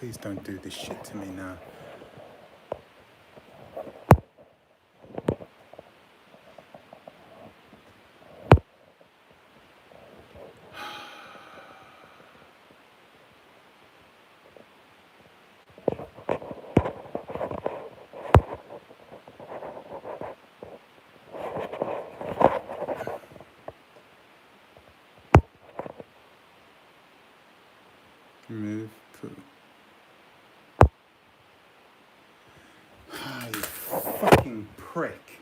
Please don't do this shit to me now. Remove poo. Ah, you fucking prick.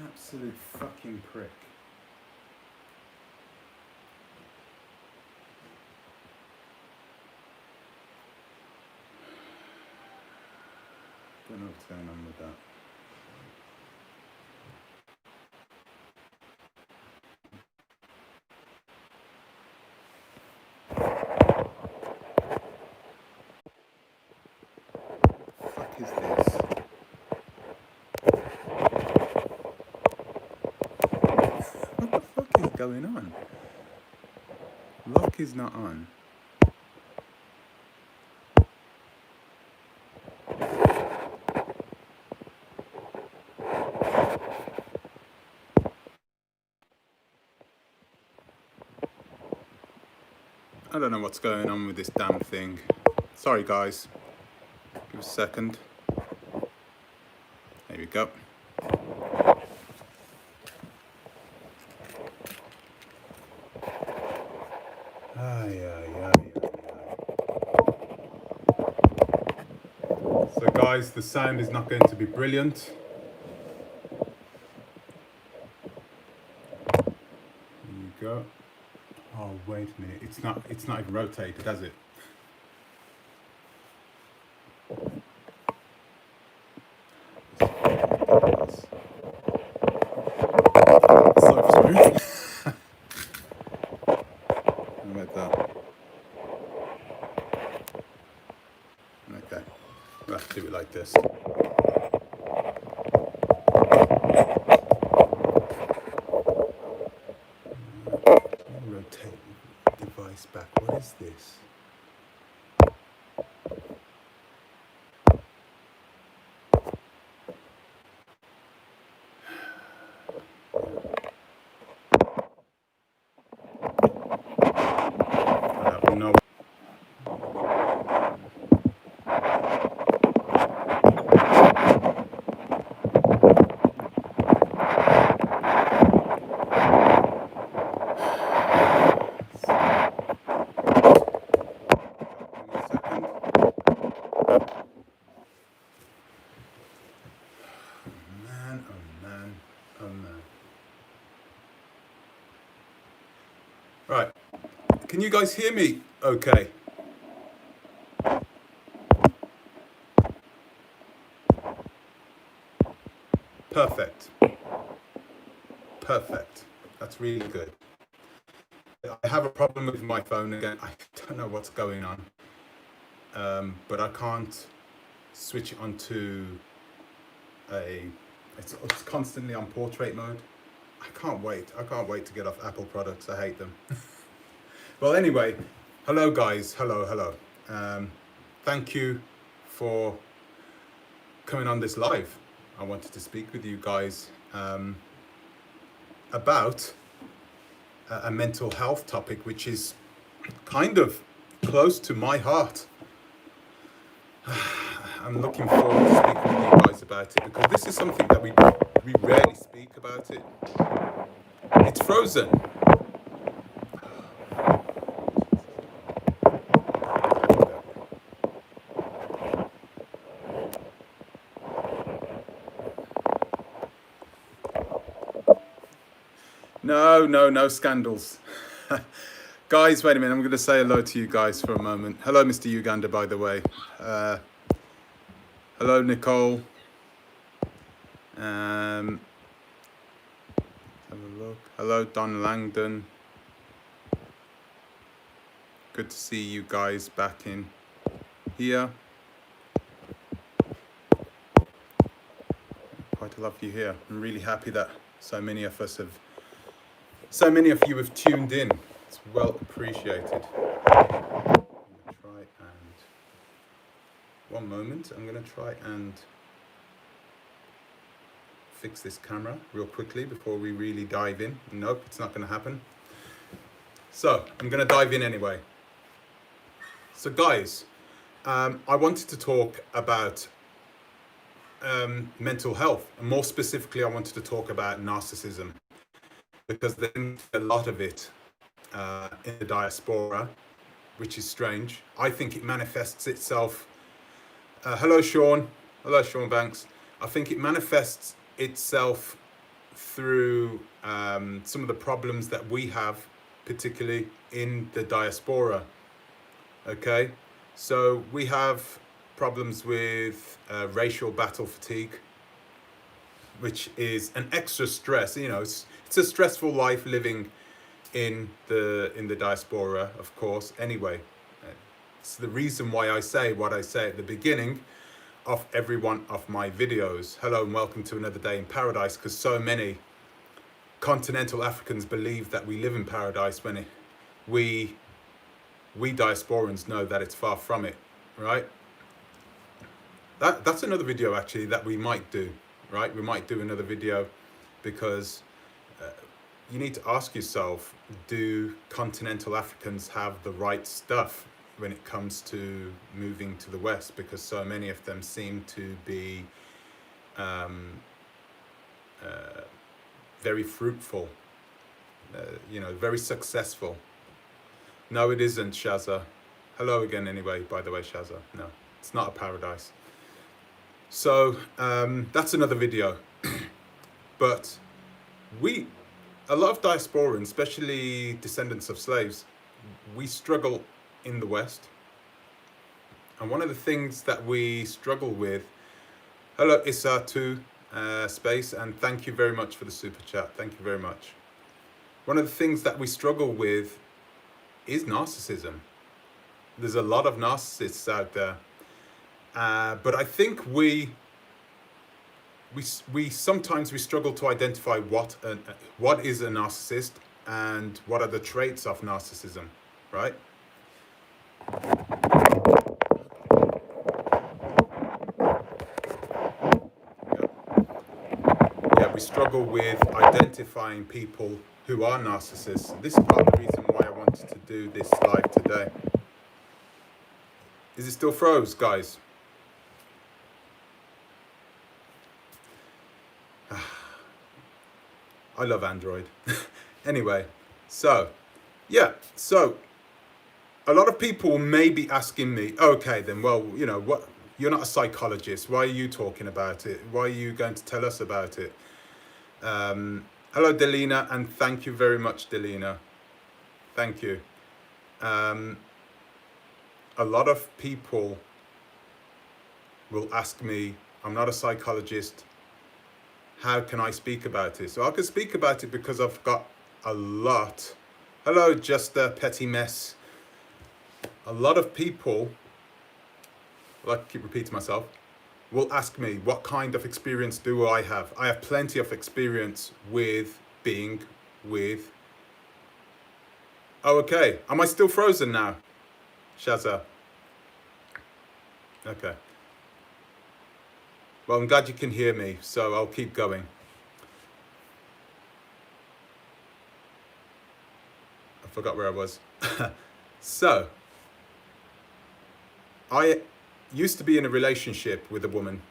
Absolute fucking prick. Don't know what's going on with that. What the fuck is this? What the fuck is going on? Lock is not on. I don't know what's going on with this damn thing. Sorry guys. Give us a second. There we go. So guys, the sound is not going to be brilliant. There you go. Oh wait a minute, it's not even rotated, has it? So sorry. Like that. Okay, we'll have to do it like this. Rotate the device back. What is this? I have no. Right, can you guys hear me okay? Perfect. Perfect. That's really good. I have a problem with my phone again. I don't know what's going on. But I can't switch it onto it's constantly on portrait mode. I can't wait to get off Apple products. I hate them. Well, anyway, hello guys. Hello. Thank you for coming on this live. I wanted to speak with you guys about a mental health topic, which is kind of close to my heart. I'm looking forward to speaking with you guys about it, because this is something that we rarely speak about it. It's frozen. No scandals. Guys, wait a minute. I'm going to say hello to you guys for a moment. Hello, Mr. Uganda, by the way. Hello, Nicole. Have a look. Hello, Don Langdon. Good to see you guys back in here. Quite a lot of you here. I'm really happy that so many of you have tuned in. It's well appreciated. I'm gonna try and One moment, I'm going to try and fix this camera real quickly before we really dive in. Nope, it's not going to happen. So I'm going to dive in anyway. So guys, I wanted to talk about mental health, and more specifically I wanted to talk about narcissism, because there's a lot of it in the diaspora, which is strange. I think it manifests itself. Hello Sean Banks. I think it manifests itself through some of the problems that we have, particularly in the diaspora. Okay, so we have problems with racial battle fatigue, which is an extra stress. You know, it's a stressful life living in the diaspora, of course. Anyway, it's the reason why I say what I say at the beginning of every one of my videos. Hello and welcome to another day in paradise, because so many continental Africans believe that we live in paradise when we diasporans know that it's far from it, right? That's another video actually that we might do, right? We might do another video, because you need to ask yourself, do continental Africans have the right stuff when it comes to moving to the West? Because so many of them seem to be very fruitful, very successful. No, it isn't, Shazza. Hello again anyway, by the way, Shazza. No, it's not a paradise. So that's another video. But a lot of diasporans, especially descendants of slaves, we struggle in the West. And one of the things that we struggle with, hello Issa2 space, and thank you very much for the super chat. Thank you very much. One of the things that we struggle with is narcissism. There's a lot of narcissists out there, but I think we sometimes struggle to identify what is a narcissist and what are the traits of narcissism, right? Yeah, we struggle with identifying people who are narcissists. This is part of the reason why I wanted to do this live today. Is it still froze, guys? I love Android. Anyway, so a lot of people may be asking me, okay then, well, what, you're not a psychologist, why are you talking about it? Why are you going to tell us about it? Hello Delina, and thank you very much, Delina. Thank you. A lot of people will ask me, I'm not a psychologist, how can I speak about it? So I can speak about it because I've got a lot. Hello, just a petty mess. A lot of people, I like to keep repeating myself, will ask me, what kind of experience do I have? I have plenty of experience with being with... Oh, okay. Am I still frozen now, Shazza? Okay. Well, I'm glad you can hear me, so I'll keep going. I forgot where I was. So, I used to be in a relationship with a woman,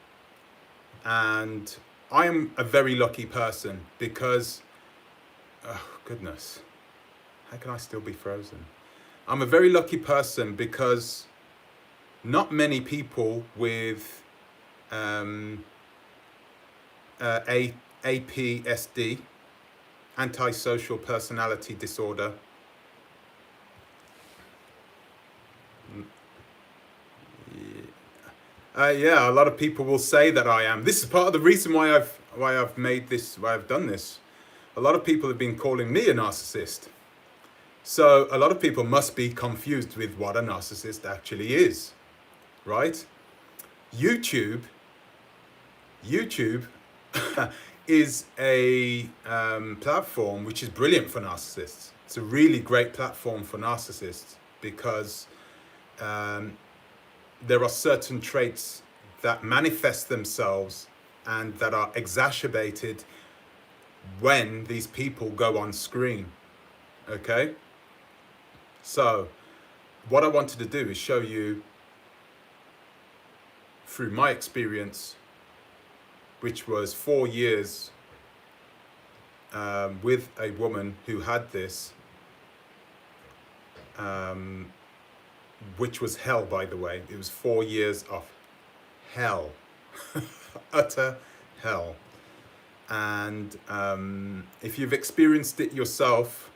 and I am a very lucky person because, oh goodness, how can I still be frozen? I'm a very lucky person because not many people with APSD, antisocial personality disorder, yeah, a lot of people will say that I am. This is part of the reason why I've made this, why I've done this. A lot of people have been calling me a narcissist. So a lot of people must be confused with what a narcissist actually is, right? YouTube is a platform which is brilliant for narcissists. It's a really great platform for narcissists because there are certain traits that manifest themselves and that are exacerbated when these people go on screen. Okay? So, what I wanted to do is show you through my experience, which was 4 years with a woman who had this, which was hell, by the way. It was 4 years of hell, utter hell. And if you've experienced it yourself,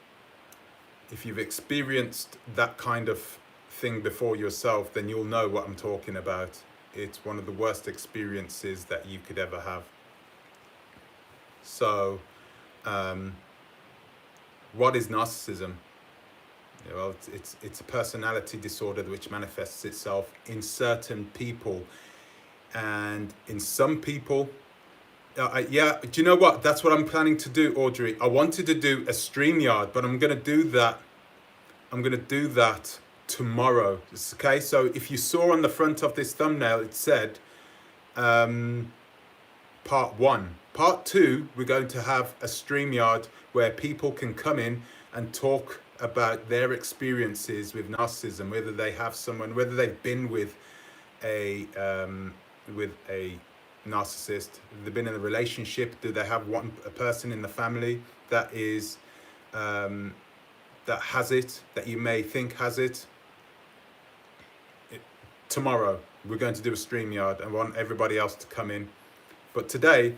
if you've experienced that kind of thing before yourself, then you'll know what I'm talking about. It's one of the worst experiences that you could ever have. So, what is narcissism? Well, it's a personality disorder which manifests itself in certain people, and in some people. Yeah, do you know what? That's what I'm planning to do, Audrey. I wanted to do a StreamYard, but I'm gonna do that. I'm gonna do that tomorrow. Okay, so if you saw on the front of this thumbnail, it said part 1. Part 2, we're going to have a StreamYard where people can come in and talk about their experiences with narcissism, whether they have someone, whether they've been with a narcissist, they've been in a relationship, do they have a person in the family that is that has it, that you may think has it. Tomorrow we're going to do a StreamYard. I want everybody else to come in, but today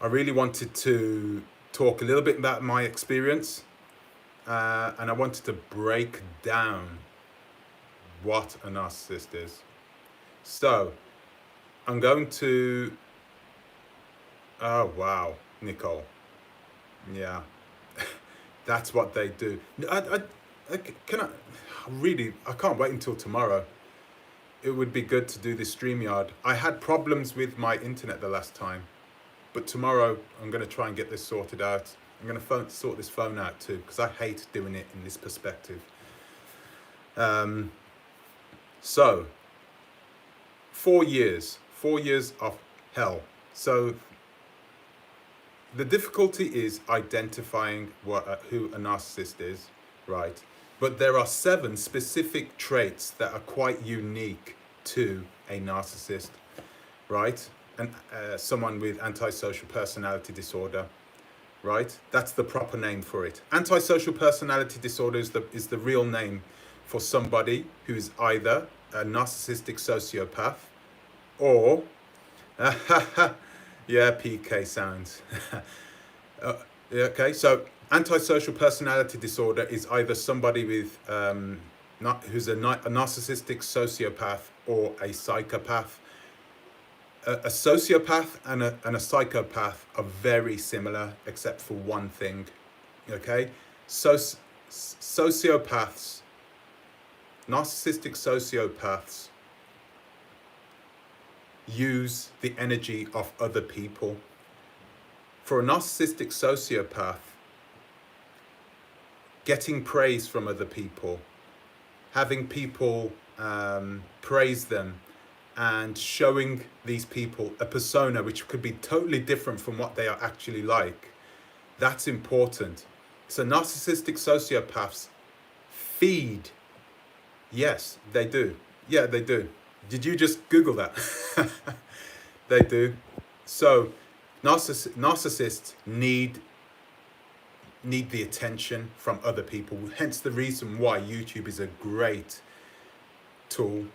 I really wanted to talk a little bit about my experience, and I wanted to break down what a narcissist is. So I'm going to, oh wow, Nicole, yeah, that's what they do. I can't wait until tomorrow. It would be good to do this StreamYard. I had problems with my internet the last time, but tomorrow I'm going to try and get this sorted out. I'm going to sort this phone out too, because I hate doing it in this perspective. So, 4 years of hell. So the difficulty is identifying who a narcissist is, right? But there are 7 specific traits that are quite unique to a narcissist, right? And someone with antisocial personality disorder, right? That's the proper name for it. Antisocial personality disorder is the real name for somebody who is either a narcissistic sociopath or yeah, PK sounds. Okay, so antisocial personality disorder is either somebody with who's a narcissistic sociopath or a psychopath. A sociopath and a psychopath are very similar, except for one thing. Okay, so sociopaths, narcissistic sociopaths, use the energy of other people. For a narcissistic sociopath, getting praise from other people, having people praise them, and showing these people a persona which could be totally different from what they are actually like, that's important. So narcissistic sociopaths feed. Yes, they do. Yeah, they do. Did you just Google that? They do. So narcissists need the attention from other people. Hence the reason why YouTube is a great tool.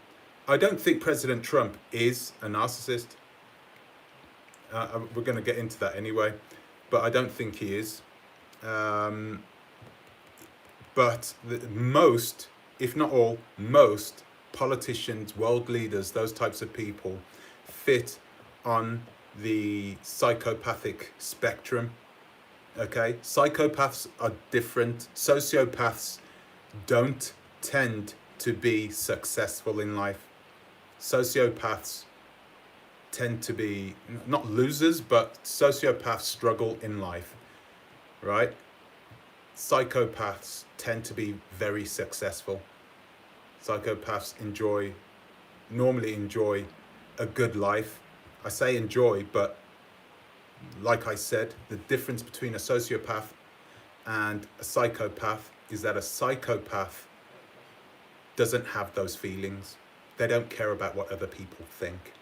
I don't think President Trump is a narcissist. We're going to get into that anyway, but I don't think he is. But most, if not all, most politicians, world leaders, those types of people fit on the psychopathic spectrum. Okay, psychopaths are different. Sociopaths don't tend to be successful in life. Sociopaths tend to be not losers, but sociopaths struggle in life, right? Psychopaths tend to be very successful. Psychopaths enjoy normally enjoy a good life. I say enjoy, but like I said, the difference between a sociopath and a psychopath is that a psychopath doesn't have those feelings. They don't care about what other people think.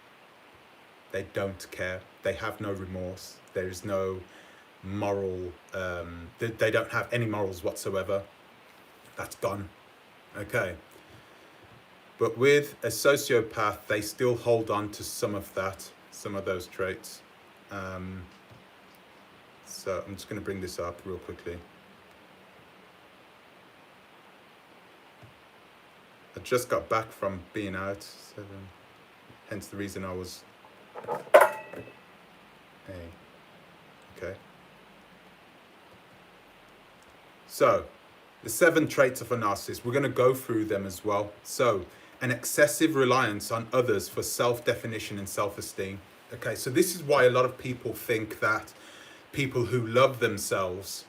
They don't care. They have no remorse. There is no moral, they don't have any morals whatsoever. That's gone. Okay. But with a sociopath, they still hold on to some of that, some of those traits. So I'm just going to bring this up real quickly. I just got back from being out, so hence the reason I was... Hey. Okay. So, the 7 traits of a narcissist, we're going to go through them as well. So, an excessive reliance on others for self-definition and self-esteem. Okay, so this is why a lot of people think that people who love themselves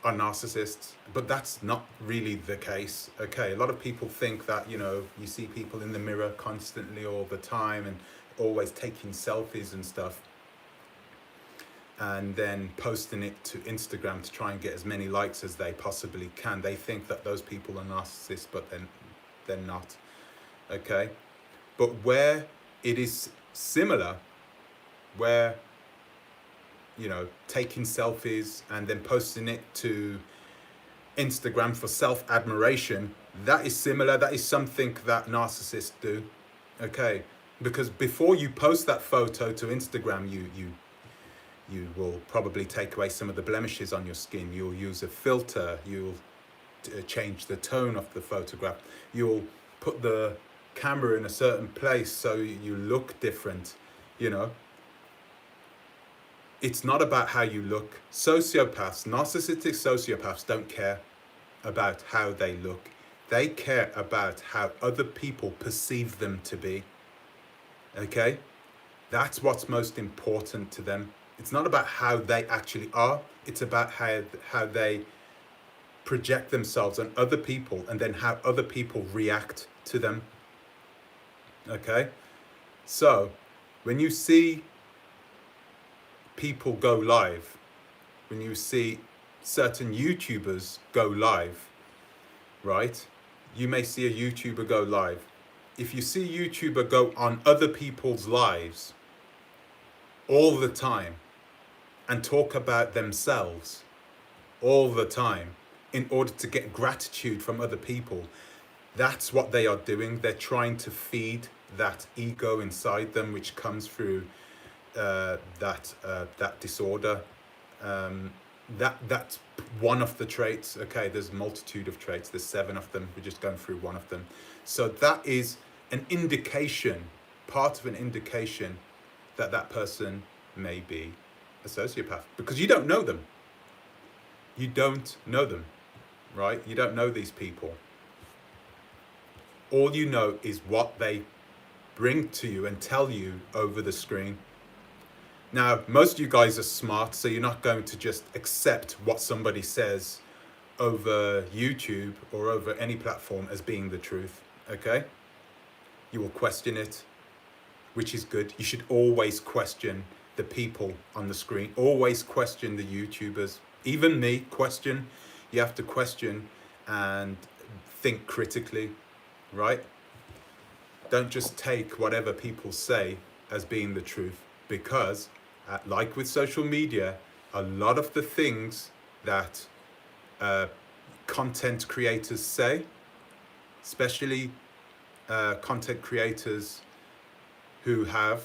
are narcissists, but that's not really the case. Okay, a lot of people think that, you know, you see people in the mirror constantly all the time and always taking selfies and stuff, and then posting it to Instagram to try and get as many likes as they possibly can. They think that those people are narcissists, but then they're not. Okay, but where it is similar, where, you know, taking selfies and then posting it to Instagram for self-admiration, that is similar. That is something that narcissists do. Okay, because before you post that photo to Instagram, you will probably take away some of the blemishes on your skin. You'll use a filter. You'll change the tone of the photograph. You'll put the camera in a certain place so you look different, you know. It's not about how you look. Sociopaths, narcissistic sociopaths don't care about how they look. They care about how other people perceive them to be. Okay? That's what's most important to them. It's not about how they actually are. It's about how they project themselves on other people and then how other people react to them. Okay? So, when you see people go live, when you see certain YouTubers go live, right? You may see a YouTuber go live. If you see a YouTuber go on other people's lives all the time and talk about themselves all the time in order to get gratitude from other people, that's what they are doing. They're trying to feed that ego inside them, which comes through that disorder. That's one of the traits. Okay, there's a multitude of traits. There's 7 of them. We're just going through one of them. So that is an indication, part of an indication that that person may be a sociopath, because you don't know them. You don't know them, right? You don't know these people. All you know is what they bring to you and tell you over the screen. Now, most of you guys are smart, so you're not going to just accept what somebody says over YouTube or over any platform as being the truth, okay? You will question it, which is good. You should always question the people on the screen. Always question the YouTubers. Even me, question. You have to question and think critically, right? Don't just take whatever people say as being the truth, because like with social media, a lot of the things that content creators say, especially content creators who have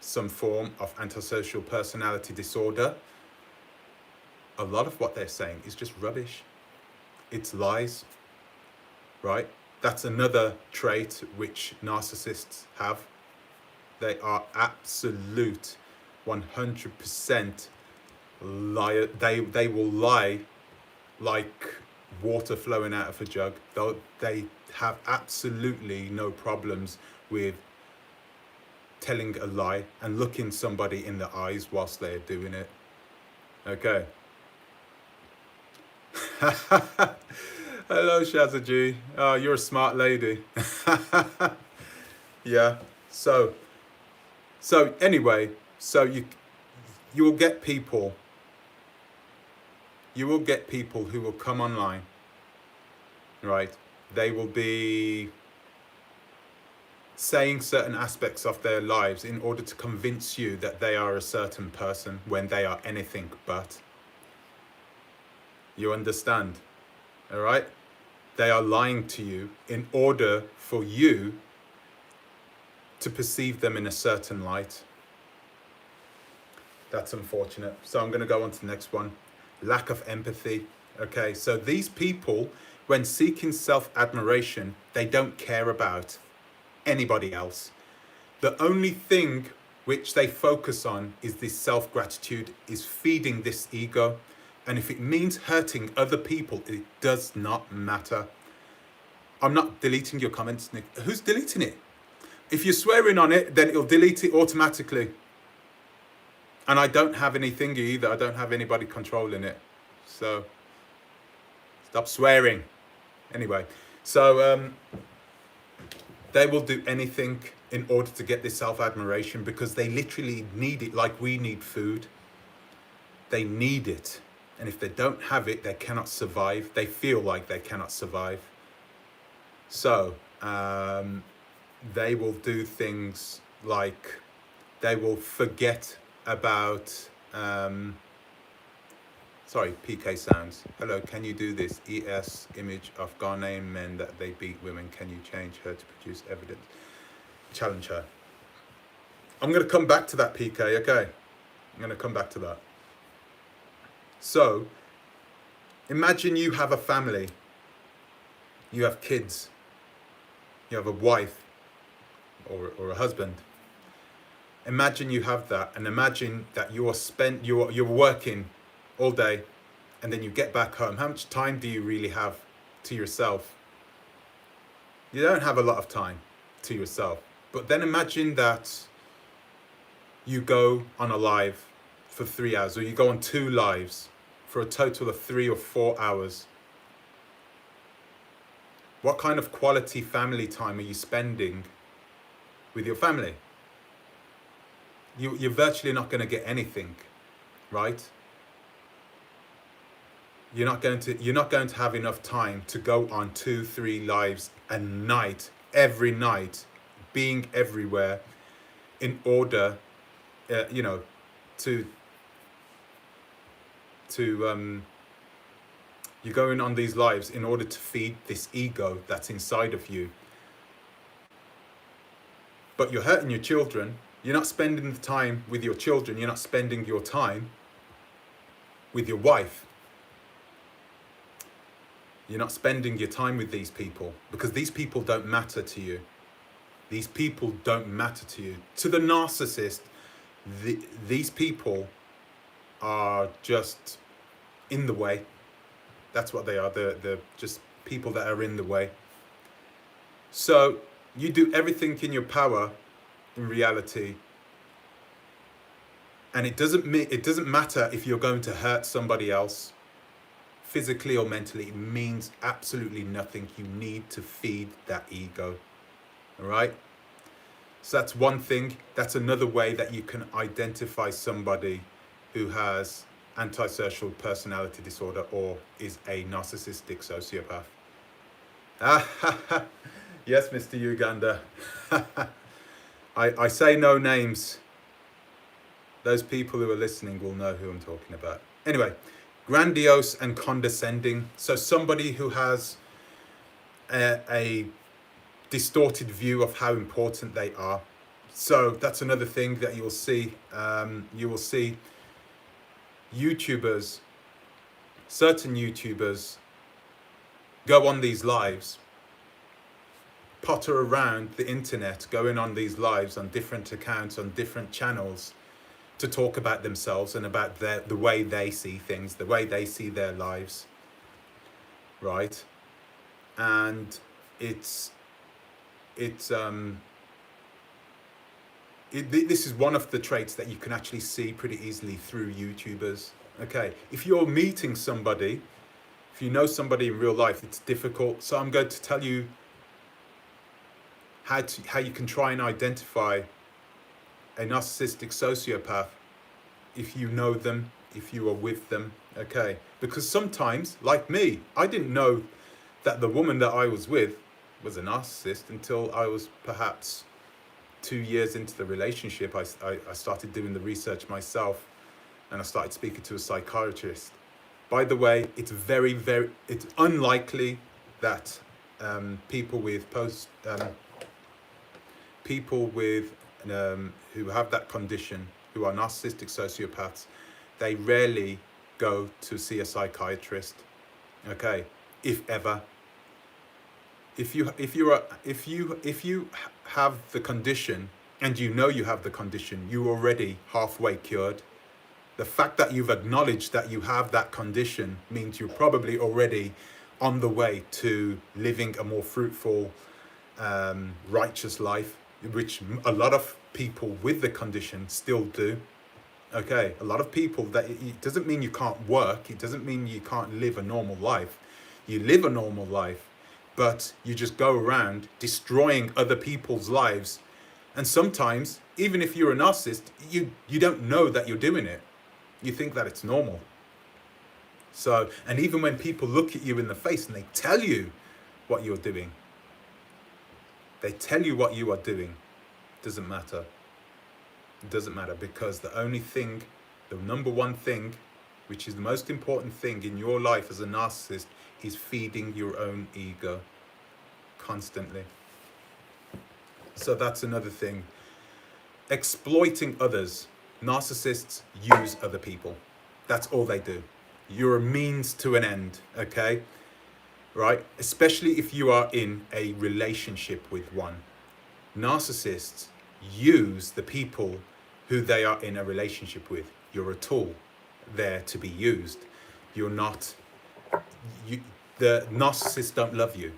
some form of antisocial personality disorder, a lot of what they're saying is just rubbish. It's lies, right? That's another trait which narcissists have. They are absolute 100% liar. They will lie like water flowing out of a jug. They have absolutely no problems with telling a lie and looking somebody in the eyes whilst they're doing it. Okay. Hello, Shazaji. Oh, you're a smart lady. Yeah. So anyway, so you will get people. You will get people who will come online, right? They will be saying certain aspects of their lives in order to convince you that they are a certain person when they are anything but. You understand? All right? They are lying to you in order for you to perceive them in a certain light. That's unfortunate. So I'm going to go on to the next one. Lack of empathy. Okay, so these people, when seeking self-admiration, they don't care about anybody else. The only thing which they focus on is this self-gratitude, is feeding this ego. And if it means hurting other people, it does not matter. I'm not deleting your comments, Nick. Who's deleting it? If you're swearing on it, then it'll delete it automatically. And I don't have any thingy either. I don't have anybody controlling it. So stop swearing. Anyway, so they will do anything in order to get this self-admiration because they literally need it like we need food. They need it. And if they don't have it, they cannot survive. They feel like they cannot survive. So they will do things like they will forget about, sorry, PK sounds. Hello, can you do this? ES image of Ghanaian men that they beat women. Can you change her to produce evidence? Challenge her. I'm going to come back to that, PK, okay? I'm going to come back to that. So, imagine you have a family. You have kids. You have a wife or a husband. Imagine you have that, and imagine that you're working all day, and then you get back home. How much time do you really have to yourself? You don't have a lot of time to yourself. But then imagine that you go on a live for 3 hours, or you go on 2 lives for a total of 3 or 4 hours. What kind of quality family time are you spending with your family? You're virtually not going to get anything, right? You're not going to have enough time to go on 2-3 lives a night, every night, being everywhere, in order, to you're going on these lives in order to feed this ego that's inside of you. But you're hurting your children. You're not spending the time with your children. You're not spending your time with your wife. You're not spending your time with these people because these people don't matter to you. These people don't matter to you. To the narcissist, these people are just in the way. That's what they are. They're just people that are in the way. So you do everything in your power in reality, and it doesn't matter if you're going to hurt somebody else physically or mentally. It means absolutely nothing. You need to feed that ego. All right? So that's one thing. That's another way that you can identify somebody who has antisocial personality disorder or is a narcissistic sociopath. Yes, Mr. Uganda. I say no names. Those people who are listening will know who I'm talking about. Anyway, grandiose and condescending. So somebody who has a distorted view of how important they are. So that's another thing that you'll see. You will see YouTubers, certain YouTubers, go on these lives, potter around the internet, going on these lives on different accounts, on different channels, to talk about themselves and about the way they see things, the way they see their lives, right? And this is one of the traits that you can actually see pretty easily through YouTubers. Okay, if you're meeting somebody, if you know somebody in real life, it's difficult. So I'm going to tell you how you can try and identify a narcissistic sociopath if you know them, if you are with them, okay? Because sometimes, like me, I didn't know that the woman that I was with was a narcissist until I was perhaps 2 years into the relationship. I started doing the research myself, and I started speaking to a psychiatrist. By the way, it's it's unlikely that people with who have that condition, who are narcissistic sociopaths, they rarely go to see a psychiatrist. Okay, if ever. If you have the condition and you know you have the condition, you're already halfway cured. The fact that you've acknowledged that you have that condition means you're probably already on the way to living a more fruitful, righteous life, which a lot of people with the condition still do. Okay, a lot of people, that it doesn't mean you can't work, it doesn't mean you can't live a normal life. You live a normal life, but you just go around destroying other people's lives. And sometimes, even if you're a narcissist, you don't know that you're doing it. You think that it's normal. So, and even when people look at you in the face and they tell you what you're doing, they tell you what you are doing, doesn't matter. It doesn't matter, because the only thing, the number one thing, which is the most important thing in your life as a narcissist, is feeding your own ego constantly. So that's another thing. Exploiting others. Narcissists use other people. That's all they do. You're a means to an end, okay? Right? Especially if you are in a relationship with one. Narcissists use the people who they are in a relationship with. You're a tool there to be used. You're not, the narcissists don't love you,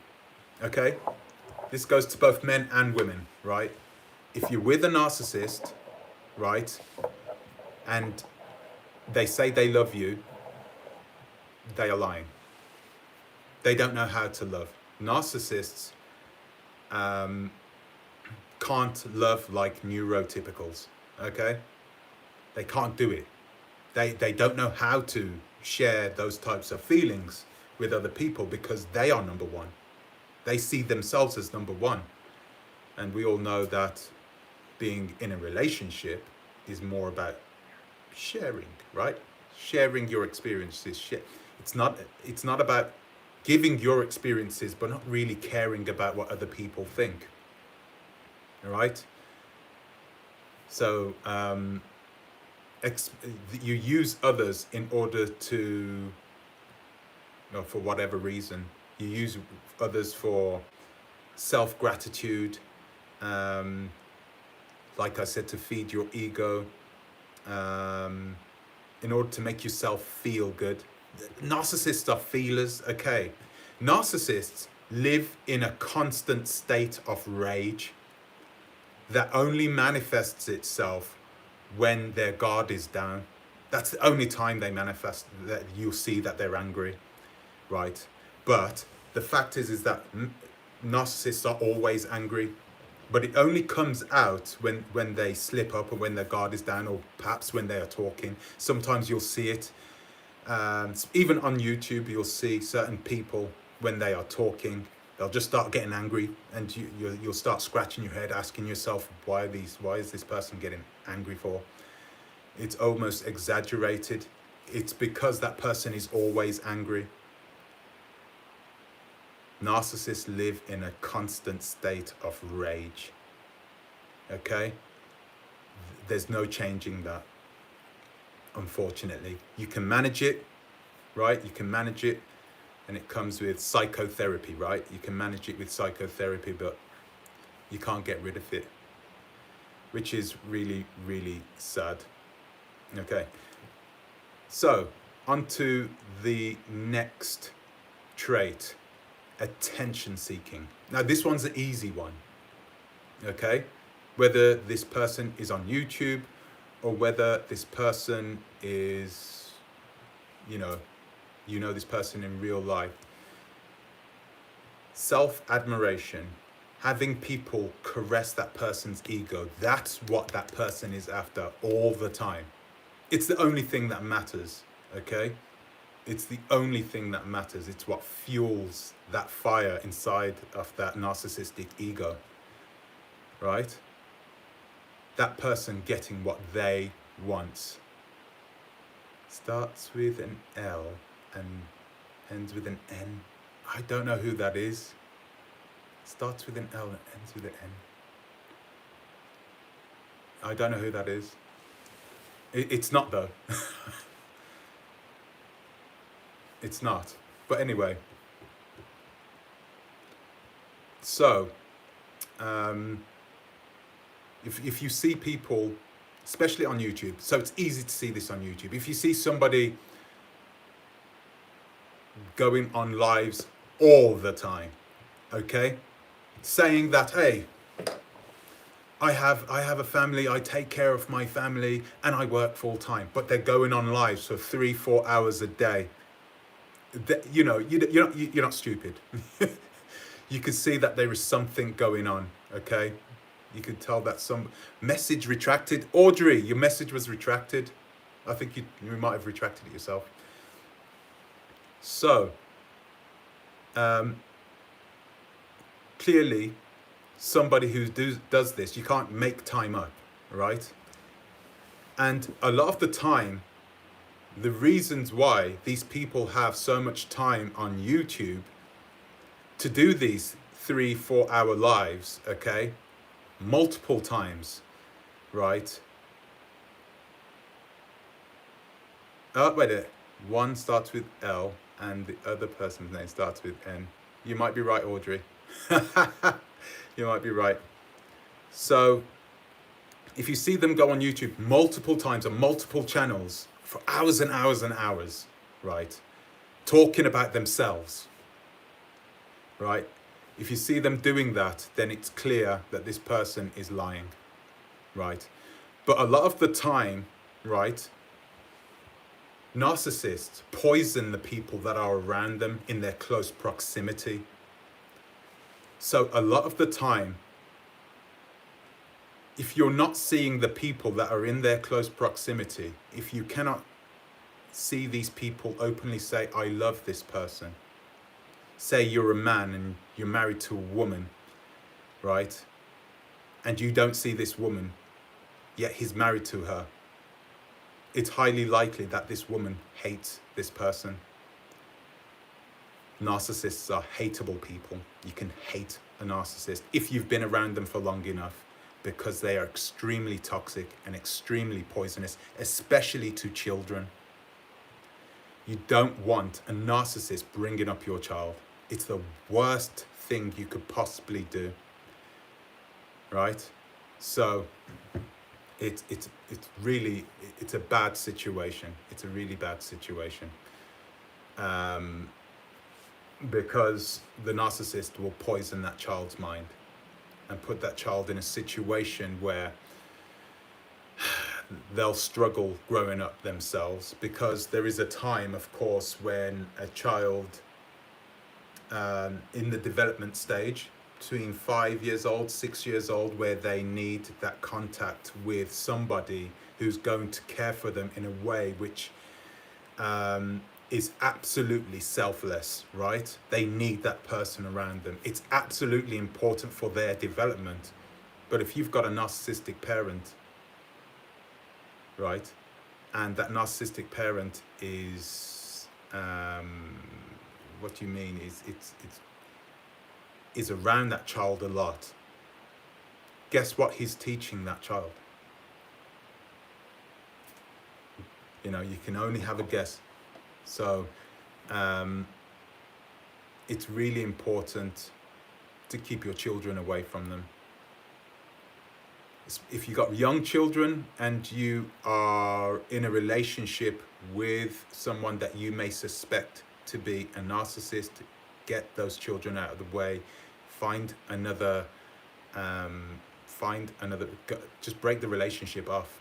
okay? This goes to both men and women, right? If you're with a narcissist, right, and they say they love you, they are lying. They don't know how to love. Narcissists can't love like neurotypicals, okay? They can't do it. They don't know how to share those types of feelings with other people because they are number one. They see themselves as number one. And we all know that being in a relationship is more about sharing, right? Sharing your experiences. It's not about giving your experiences, but not really caring about what other people think. All right? So you use others in order to, for whatever reason, you use others for self-gratitude, like I said, to feed your ego, in order to make yourself feel good. Narcissists are feelers, okay? Narcissists live in a constant state of rage that only manifests itself when their guard is down. That's the only time they manifest, that you'll see that they're angry, right? But the fact is that narcissists are always angry, but it only comes out when they slip up, or when their guard is down, or perhaps when they are talking. Sometimes you'll see it. Even on YouTube, you'll see certain people, when they are talking, they'll just start getting angry, and you'll start scratching your head, asking yourself, why is this person getting angry for? It's almost exaggerated. It's because that person is always angry. Narcissists live in a constant state of rage. Okay? There's no changing that, unfortunately. You can manage it, right? You can manage it, and it comes with psychotherapy, right? You can manage it with psychotherapy, but you can't get rid of it, which is really, really sad. Okay. So, on to the next trait. Attention seeking. Now this one's an easy one, okay? Whether this person is on YouTube, or whether this person is, you know this person in real life. Self-admiration having people caress that person's ego. That's what that person is after all the time. It's the only thing that matters, okay? It's the only thing that matters. It's what fuels that fire inside of that narcissistic ego, right? That person getting what they want. Starts with an L and ends with an N. I don't know who that is. Starts with an L and ends with an N. I don't know who that is. It's not though. It's not. But anyway. So, if you see people, especially on YouTube, so it's easy to see this on YouTube. If you see somebody going on lives all the time, okay, saying that, hey, I have a family, I take care of my family, and I work full time, but they're going on lives for 3-4 hours a day. You know, you're not stupid. You can see that there is something going on, okay? You can tell that some message retracted. Audrey, your message was retracted. I think you might have retracted it yourself. So, clearly, somebody who does this, you can't make time up, right? And a lot of the time, the reasons why these people have so much time on YouTube to do these 3-4 hour lives, okay, multiple times, right? Oh, wait a minute. One starts with L and the other person's name starts with N. You might be right, Audrey. You might be right. So if you see them go on YouTube multiple times on multiple channels for hours and hours and hours, right, talking about themselves, right, if you see them doing that, then it's clear that this person is lying, right? But a lot of the time, right, narcissists poison the people that are around them in their close proximity. So a lot of the time, if you're not seeing the people that are in their close proximity, if you cannot see these people openly say, I love this person. Say you're a man and you're married to a woman, right? And you don't see this woman, yet he's married to her. It's highly likely that this woman hates this person. Narcissists are hateable people. You can hate a narcissist if you've been around them for long enough, because they are extremely toxic and extremely poisonous, especially to children. You don't want a narcissist bringing up your child. It's the worst thing you could possibly do, right? So it's a bad situation. It's a really bad situation, because the narcissist will poison that child's mind and put that child in a situation where they'll struggle growing up themselves, because there is a time, of course, when a child in the development stage, between 5 years old, 6 years old, where they need that contact with somebody who's going to care for them in a way which is absolutely selfless, right? They need that person around them. It's absolutely important for their development. But if you've got a narcissistic parent, right, and that narcissistic parent is, what do you mean, is around that child a lot, guess what he's teaching that child? You know, you can only have a guess. So it's really important to keep your children away from them. If you've got young children and you are in a relationship with someone that you may suspect to be a narcissist, get those children out of the way. Find another, just break the relationship off.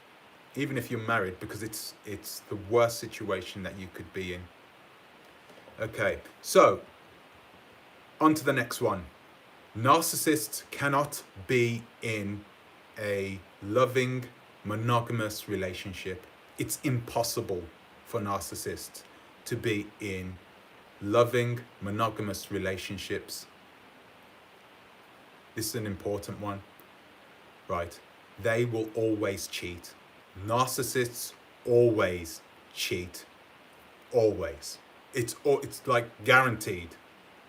Even if you're married, because it's the worst situation that you could be in. Okay, so on to the next one. Narcissists cannot be in a loving, monogamous relationship. It's impossible for narcissists to be in loving, monogamous relationships. This is an important one, right? They will always cheat. Narcissists always cheat. Always. It's like guaranteed.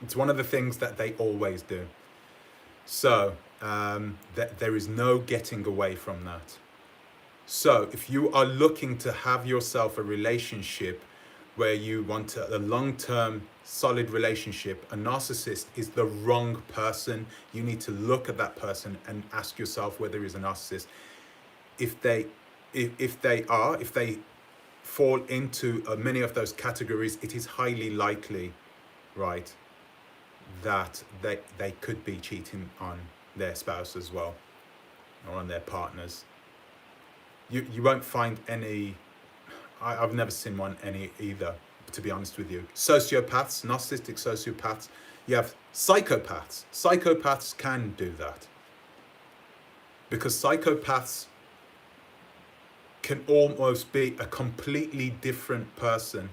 It's one of the things that they always do. So there is no getting away from that. So if you are looking to have yourself a relationship where you want a long-term solid relationship, a narcissist is the wrong person. You need to look at that person and ask yourself whether he's a narcissist. If they fall into many of those categories, it is highly likely, right, that they could be cheating on their spouse as well, or on their partners. You won't find any, I've never seen any either, to be honest with you. Sociopaths, narcissistic sociopaths, you have psychopaths. Psychopaths can do that, because psychopaths can almost be a completely different person.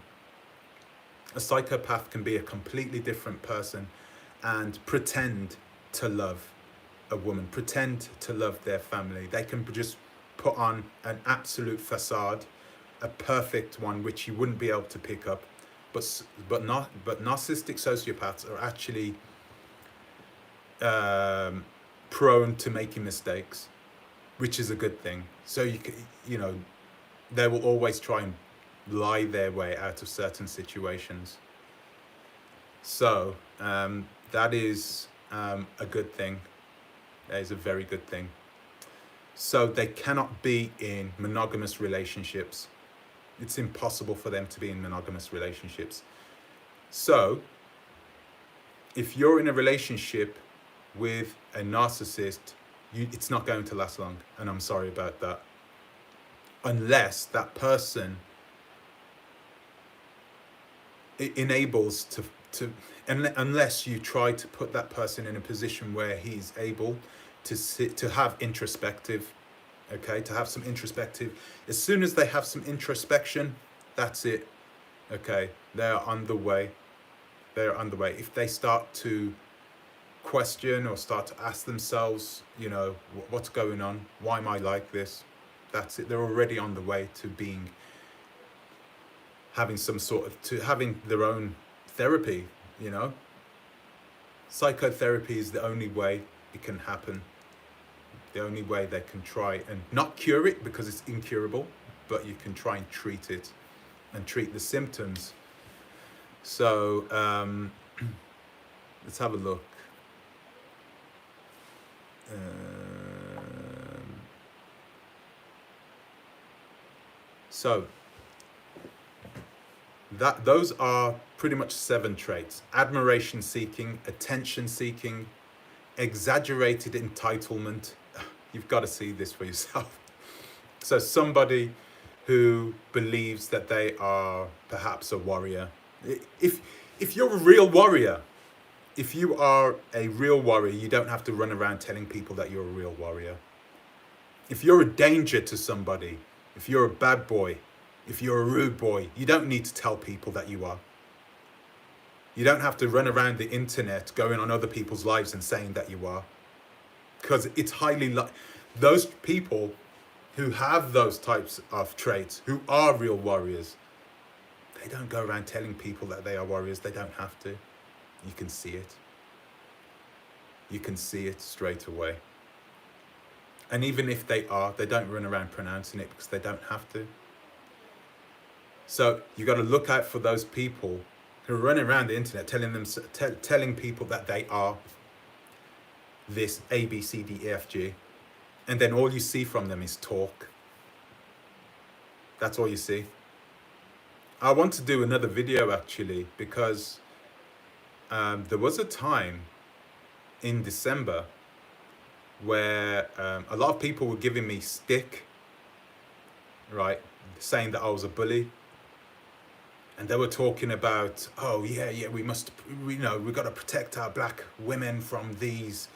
A psychopath can be a completely different person and pretend to love a woman, pretend to love their family. They can just put on an absolute facade, a perfect one, which you wouldn't be able to pick up. But narcissistic sociopaths are actually prone to making mistakes, which is a good thing. So they will always try and lie their way out of certain situations. So that is a good thing. That is a very good thing. So they cannot be in monogamous relationships. It's impossible for them to be in monogamous relationships. So if you're in a relationship with a narcissist, it's not going to last long. And I'm sorry about that. Unless that person enables unless you try to put that person in a position where he's able to have introspective, okay, to have some introspective. As soon as they have some introspection, that's it, okay, they're on the way. They're on the way. If they start to question or start to ask themselves, what's going on? Why am I like this? That's it. They're already on the way to having having their own therapy, Psychotherapy is the only way it can happen. The only way they can try and not cure it, because it's incurable, but you can try and treat it and treat the symptoms. So let's have a look. So those are pretty much 7 traits: admiration seeking, attention seeking, exaggerated entitlement. You've got to see this for yourself. So somebody who believes that they are perhaps a warrior. If you're a real warrior, if you are a real warrior, you don't have to run around telling people that you're a real warrior. If you're a danger to somebody, if you're a bad boy, if you're a rude boy, you don't need to tell people that you are. You don't have to run around the internet going on other people's lives and saying that you are. Because it's highly those people who have those types of traits, who are real warriors, they don't go around telling people that they are warriors. They don't have to. You can see it. You can see it straight away. And even if they are, they don't run around pronouncing it because they don't have to. So you got to look out for those people who are running around the internet telling people that they are this A, B, C, D, E, F, G. And then all you see from them is talk. That's all you see. I want to do another video actually, because there was a time in December where a lot of people were giving me stick, right, saying that I was a bully. and they were talking about, oh yeah, we've got to protect our black women from these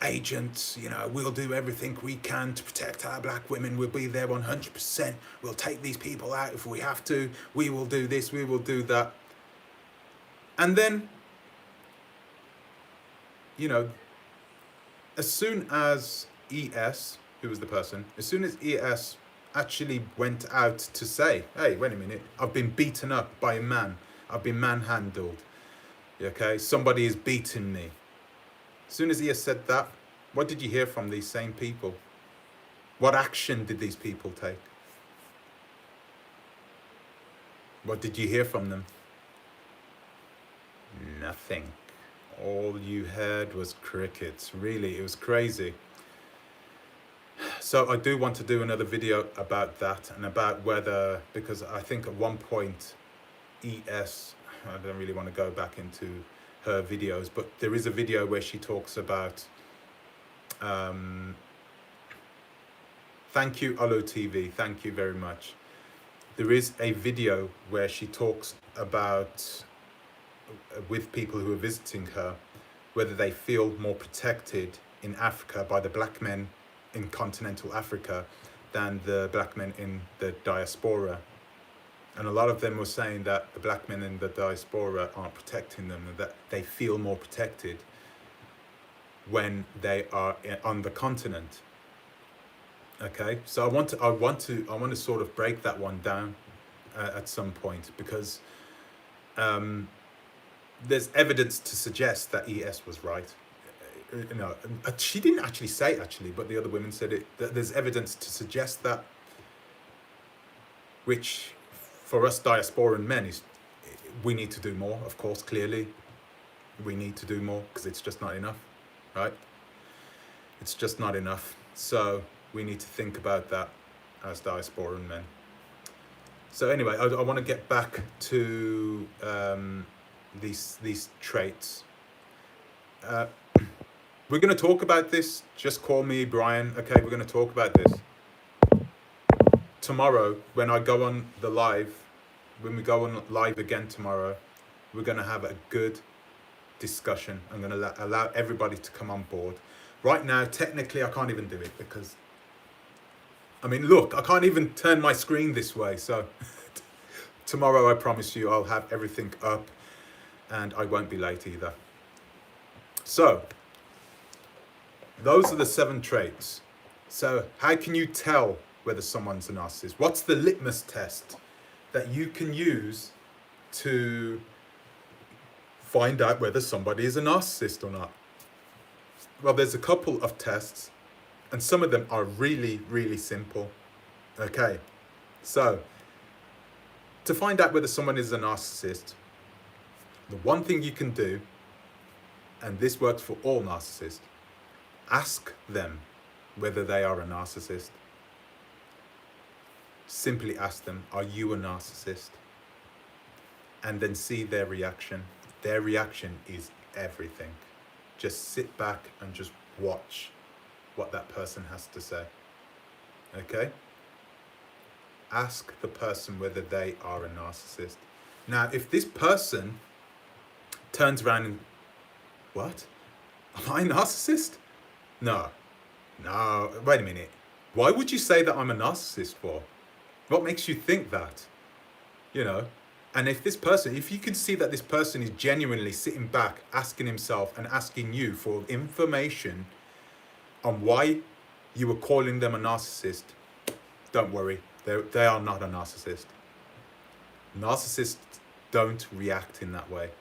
agents. We'll do everything we can to protect our black women. We'll be there 100%. We'll take these people out if we have to. We will do this, we will do that. And then, as soon as ES, who was the person, as soon as ES actually went out to say, hey, wait a minute, I've been beaten up by a man. I've been manhandled. Okay, somebody is beating me. As soon as ES said that, what did you hear from these same people? What action did these people take? What did you hear from them? Nothing. All you heard was crickets. Really, it was crazy. So I do want to do another video about that, and about whether, because I think at one point ES, I don't really want to go back into her videos, but there is a video where she talks about, thank you Olo TV, thank you very much. There is a video where she talks about, with people who are visiting her, whether they feel more protected in Africa by the black men in continental Africa than the black men in the diaspora. And a lot of them were saying that the black men in the diaspora aren't protecting them, and that they feel more protected when they are on the continent. Okay, so I want to sort of break that one down at some point, because there's evidence to suggest that ES was right. She didn't actually say it, but the other women said it. That there's evidence to suggest that, which for us diasporan men is, we need to do more. Of course, clearly, we need to do more, because it's just not enough, right? It's just not enough. So we need to think about that as diasporan men. So anyway, I want to get back to these traits. We're going to talk about this. Just call me Brian. Okay, we're going to talk about this tomorrow when I go on the live. When we go on live again tomorrow, we're going to have a good discussion. I'm going to allow everybody to come on board. Right now, technically, I can't even do it, because look, I can't even turn my screen this way. So tomorrow, I promise you, I'll have everything up, and I won't be late either. So those are the 7 traits. So how can you tell whether someone's a narcissist? What's the litmus test that you can use to find out whether somebody is a narcissist or not? Well, there's a couple of tests, and some of them are really, really simple. Okay, so to find out whether someone is a narcissist, the one thing you can do, and this works for all narcissists, ask them whether they are a narcissist. Simply ask them, are you a narcissist? And then see their reaction. Their reaction is everything. Just sit back and just watch what that person has to say. Okay? Ask the person whether they are a narcissist. Now, if this person turns around and, what? Am I a narcissist? No, wait a minute. Why would you say that I'm a narcissist for? What makes you think that? And if you can see that this person is genuinely sitting back, asking himself and asking you for information on why you were calling them a narcissist, don't worry, they are not a narcissist. Narcissists don't react in that way.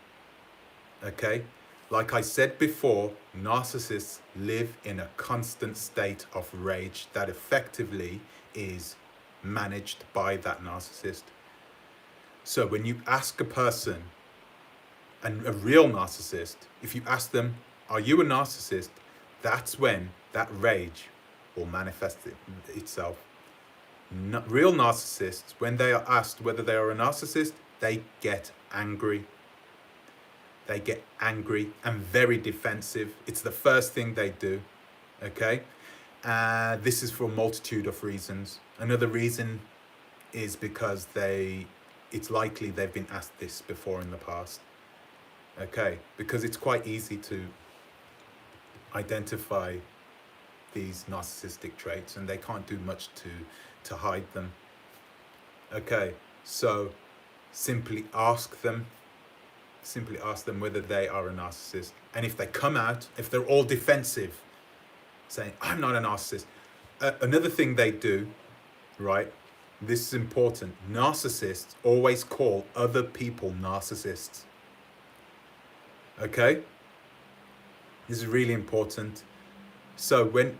Okay? Like I said before, narcissists live in a constant state of rage that effectively is managed by that narcissist. So when you ask a person, and a real narcissist, if you ask them, are you a narcissist? That's when that rage will manifest itself. Real narcissists, when they are asked whether they are a narcissist, they get angry. They get angry and very defensive. It's the first thing they do, okay? This is for a multitude of reasons. Another reason is because they it's likely they've been asked this before in the past. Okay, because it's quite easy to identify these narcissistic traits, and they can't do much to hide them. Okay, so simply ask them whether they are a narcissist. And if they come out, if they're all defensive, saying, I'm not a narcissist. Another thing they do, right? This is important. Narcissists always call other people narcissists. Okay? This is really important. So when,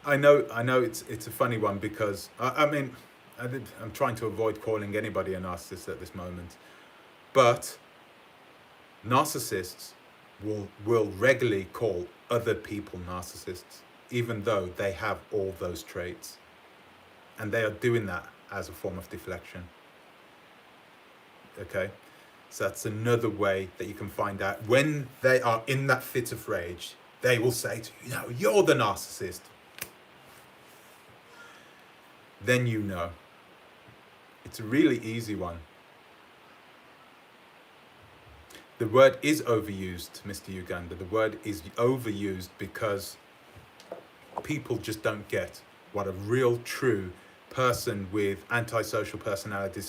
I know it's a funny one, because I'm trying to avoid calling anybody a narcissist at this moment, but narcissists will regularly call other people narcissists, even though they have all those traits, and they are doing that as a form of deflection. Okay, so that's another way that you can find out when they are in that fit of rage. They will say to you, no, you're the narcissist. Then you know. It's a really easy one. The word is overused, Mr. Uganda. The word is overused because people just don't get what a real, true person with antisocial personality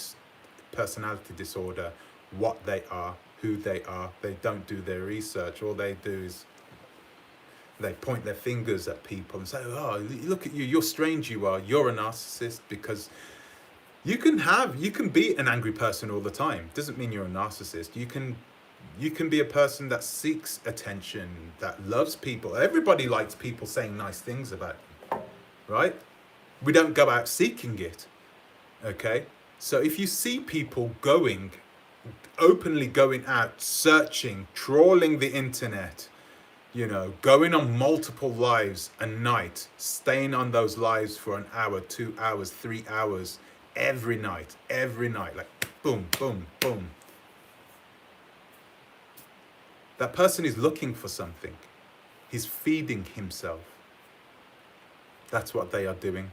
disorder, what they are, who they are. They don't do their research. All they do is they point their fingers at people and say, oh, look at you, you're strange, you're a narcissist, because you can be an angry person all the time. Doesn't mean you're a narcissist. You can be a person that seeks attention, that loves people. Everybody likes people saying nice things about them, right? We don't go out seeking it, okay? So if you see people openly going out, searching, trawling the internet, going on multiple lives a night, staying on those lives for an hour, 2 hours, 3 hours, every night, like boom, boom, boom. That person is looking for something. He's feeding himself. That's what they are doing.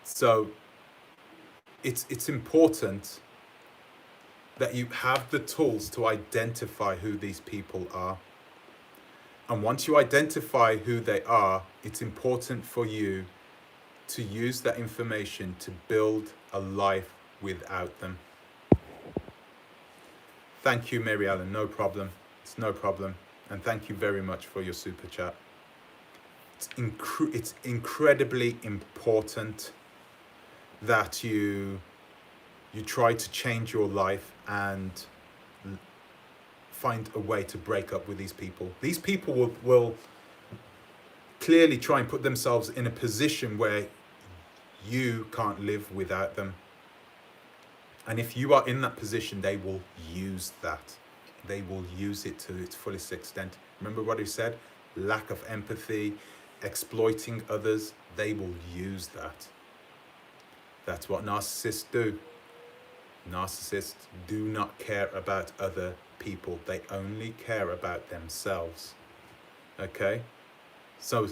So it's important that you have the tools to identify who these people are. And once you identify who they are, it's important for you to use that information to build a life without them. Thank you, Mary Ellen. No problem. It's no problem. And thank you very much for your super chat. It's incredibly important that you try to change your life and find a way to break up with these people. These people will clearly try and put themselves in a position where you can't live without them. And if you are in that position, they will use that. They will use it to its fullest extent. Remember what he said? Lack of empathy, exploiting others. They will use that. That's what narcissists do. Narcissists do not care about other people. They only care about themselves. Okay? So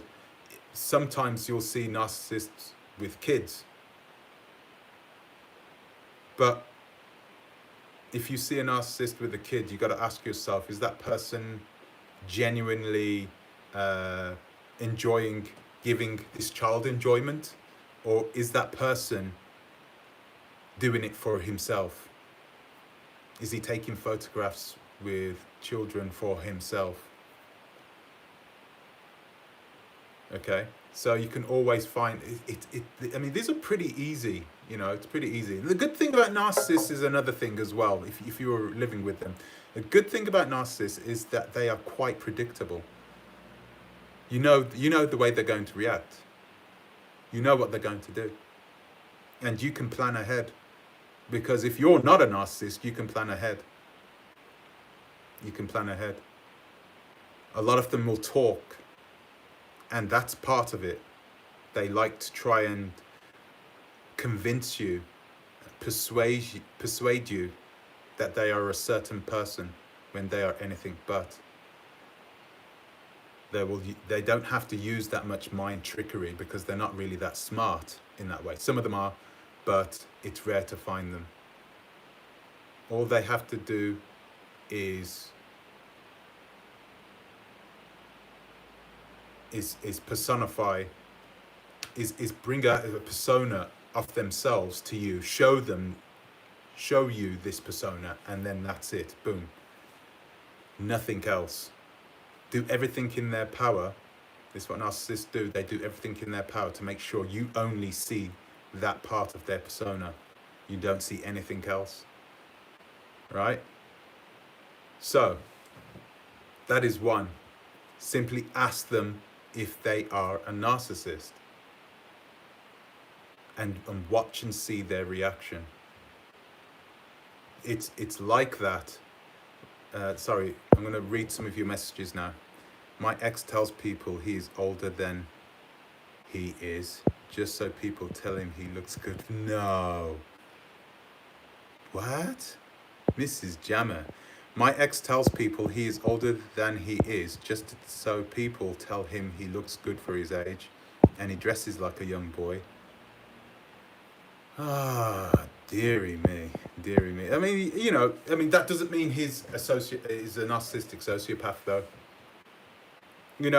sometimes you'll see narcissists with kids. But if you see a narcissist with a kid, you got to ask yourself, is that person genuinely enjoying giving this child enjoyment? Or is that person doing it for himself? Is he taking photographs with children for himself? Okay, so you can always find it. I mean, these are pretty easy. It's pretty easy. The good thing about narcissists is another thing as well. If you are living with them, the good thing about narcissists is that they are quite predictable. You know the way they're going to react. You know what they're going to do, and you can plan ahead. Because if you're not a narcissist, you can plan ahead. You can plan ahead. A lot of them will talk, and that's part of it. They like to try and convince you, persuade you that they are a certain person when they are anything but. They don't have to use that much mind trickery because they're not really that smart in that way. Some of them are, but it's rare to find them. All they have to do is personify, is bring out a persona of themselves to you, show you this persona, and then that's it. Boom. Nothing else. Do everything in their power. This is what narcissists do. They do everything in their power to make sure you only see that part of their persona. You don't see anything else. Right? So, that is one. Simply ask them if they are a narcissist. And watch and see their reaction. It's like that. Sorry, I'm going to read some of your messages now. My ex tells people he is older than he is, just so people tell him he looks good. No. What? Mrs. Jammer. My ex tells people he is older than he is, just so people tell him he looks good for his age, and he dresses like a young boy. Ah, dearie me, dearie me. I mean, that doesn't mean he's a narcissistic sociopath, though. You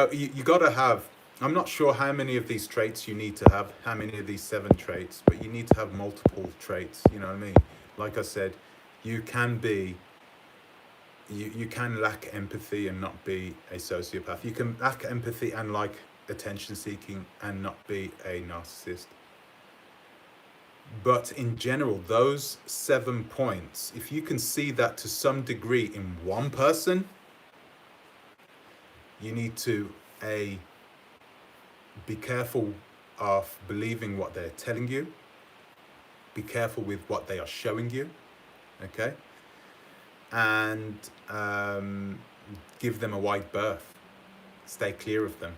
gotta have, I'm not sure how many of these traits you need to have, how many of these 7 traits, but you need to have multiple traits, you know what I mean? Like I said, you can lack empathy and not be a sociopath. You can lack empathy and like attention seeking and not be a narcissist. But in general, those 7 points, if you can see that to some degree in one person, you need to be careful of believing what they're telling you. Be careful with what they are showing you, okay? And give them a wide berth. Stay clear of them,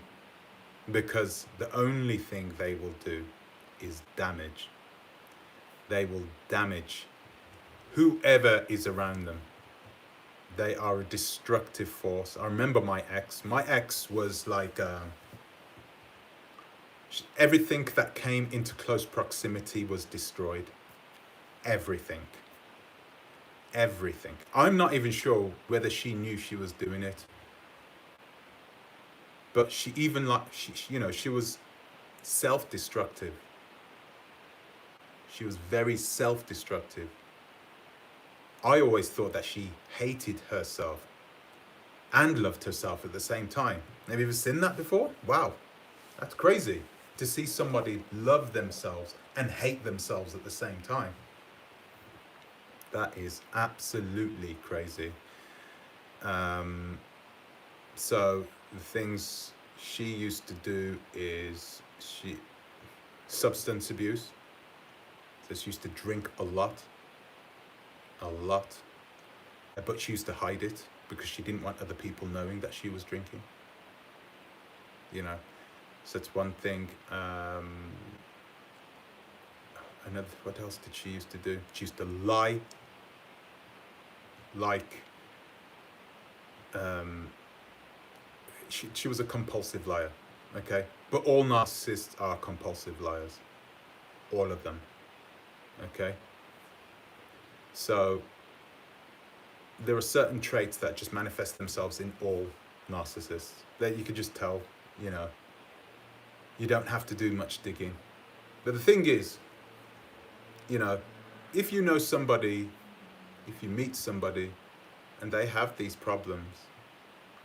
because the only thing they will do is damage. They will damage whoever is around them. They are a destructive force. I remember my ex. My ex was like everything that came into close proximity was destroyed. Everything. Everything. I'm not even sure whether she knew she was doing it. But she was self-destructive. She was very self-destructive. I always thought that she hated herself and loved herself at the same time. Have you ever seen that before? Wow, that's crazy to see somebody love themselves and hate themselves at the same time. That is absolutely crazy. So the things she used to do is substance abuse. So she used to drink a lot, but she used to hide it because she didn't want other people knowing that she was drinking. So that's one thing. What else did she used to do? She used to lie, she was a compulsive liar, okay? But all narcissists are compulsive liars, all of them, okay? So there are certain traits that just manifest themselves in all narcissists that you could just tell, you don't have to do much digging. But the thing is, if you know somebody, if you meet somebody and they have these problems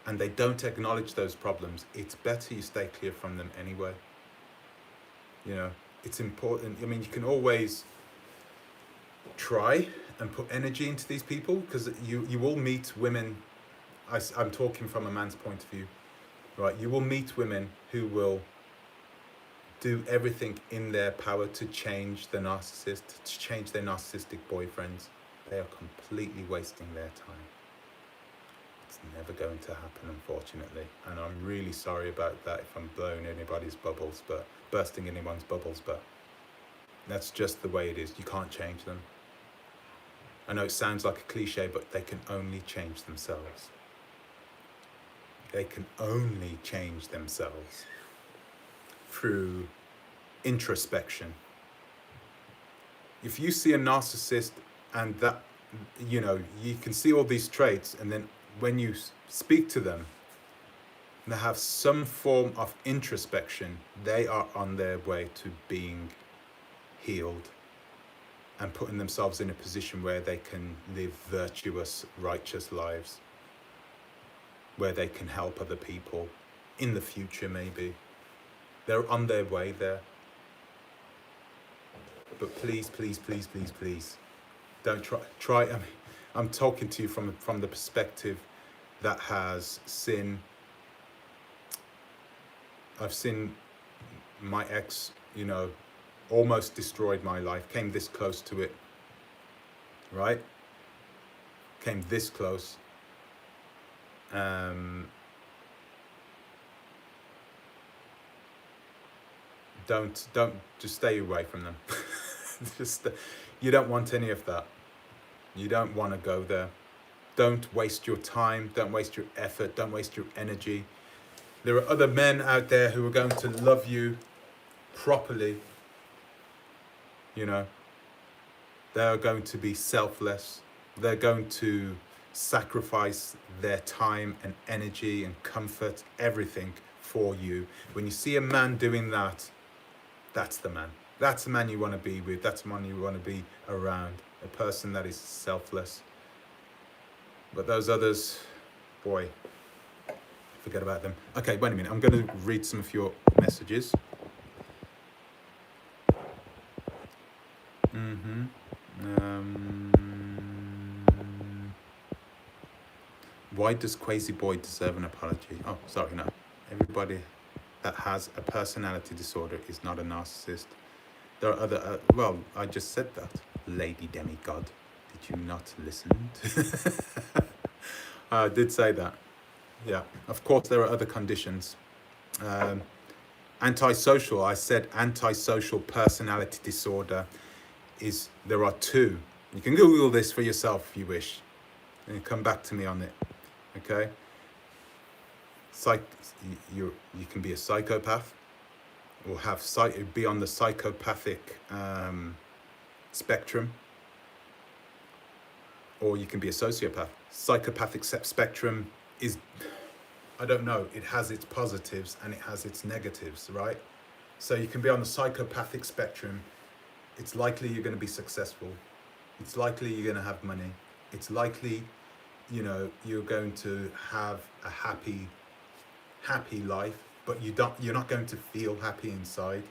and they don't acknowledge those problems, it's better you stay clear from them anyway. It's important. I mean, you can always try and put energy into these people, because you will meet women. I'm talking from a man's point of view, right? You will meet women who will do everything in their power to change the narcissist, to change their narcissistic boyfriends. They are completely wasting their time. It's never going to happen, unfortunately. And I'm really sorry about that if I'm blowing anybody's bubbles, but bursting anyone's bubbles, but that's just the way it is. You can't change them. I know it sounds like a cliche, but they can only change themselves. They can only change themselves through introspection. If you see a narcissist and that, you know, you can see all these traits, and then when you speak to them, they have some form of introspection, they are on their way to being healed and putting themselves in a position where they can live virtuous, righteous lives, where they can help other people in the future, maybe. They're on their way there. But please, please, please, please, please, don't try. I mean, I'm talking to you from the perspective that has seen. I've seen my ex, you know, almost destroyed my life. Came this close to it, right? Came this close. Don't just stay away from them. Just you don't want any of that. You don't want to go there. Don't waste your time. Don't waste your effort. Don't waste your energy. There are other men out there who are going to love you properly. You know, they're going to be selfless. They're going to sacrifice their time and energy and comfort, everything for you. When you see a man doing that, that's the man. That's the man you want to be with. That's the man you want to be around. A person that is selfless. But those others, boy, forget about them. Okay, wait a minute. I'm going to read some of your messages. Why does Crazy Boy deserve an apology? Oh, sorry, no. Everybody that has a personality disorder is not a narcissist. There are other, well, I just said that. Lady Demigod, did you not listen? I did say that. Yeah, of course there are other conditions. Antisocial, I said antisocial personality disorder is, there are two. You can Google this for yourself if you wish. And come back to me on it, okay? You can be a psychopath, or be on the psychopathic spectrum, or you can be a sociopath. Psychopathic spectrum is, I don't know, it has its positives and it has its negatives, right? So you can be on the psychopathic spectrum. It's likely you're going to be successful. It's likely you're going to have money. It's likely, you know, you're going to have a happy life, but you're not going to feel happy inside.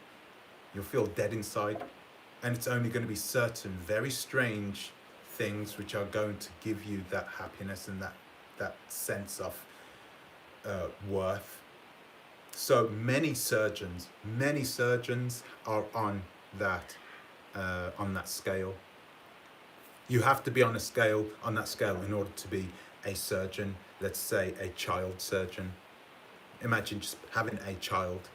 You'll feel dead inside. And it's only going to be certain very strange things which are going to give you that happiness and that sense of worth. So many surgeons are on that scale. You have to be on that scale in order to be a surgeon. Let's say a child surgeon. Imagine just having a child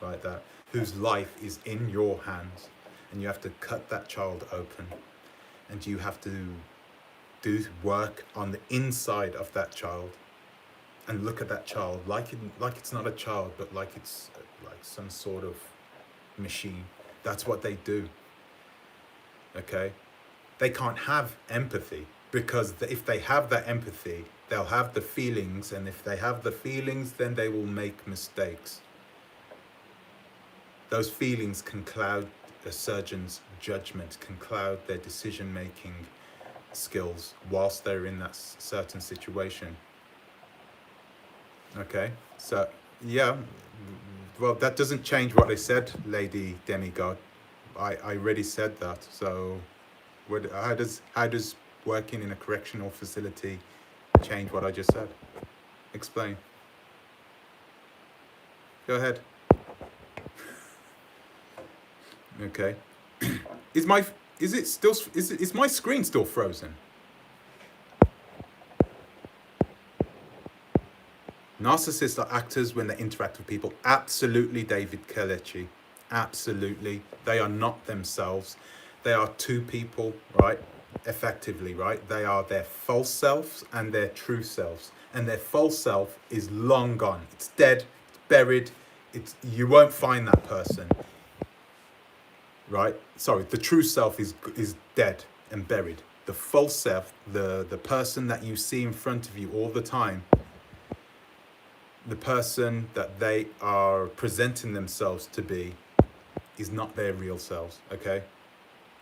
like that, whose life is in your hands, and you have to cut that child open, and you have to do work on the inside of that child, and look at that child like it's not a child, but like it's like some sort of machine. That's what they do. Okay, they can't have empathy, because if they have that empathy, they'll have the feelings, and if they have the feelings, then they will make mistakes. Those feelings can cloud a surgeon's judgment, can cloud their decision-making skills whilst they're in that certain situation. Okay, so yeah, well, that doesn't change what I said, Lady Demigod. I already said that. So how does working in a correctional facility change what I just said? Explain. Go ahead. Okay. Is my screen still frozen? Narcissists are actors when they interact with people. Absolutely, David Kelechi. Absolutely. They are not themselves. They are two people, right? Effectively, right? They are their false selves and their true selves. and their false self is long gone. It's dead, it's buried, you won't find that person, right? Sorry, the true self is dead and buried. The false self, the person that you see in front of you all the time, the person that they are presenting themselves to be, is not their real selves, okay?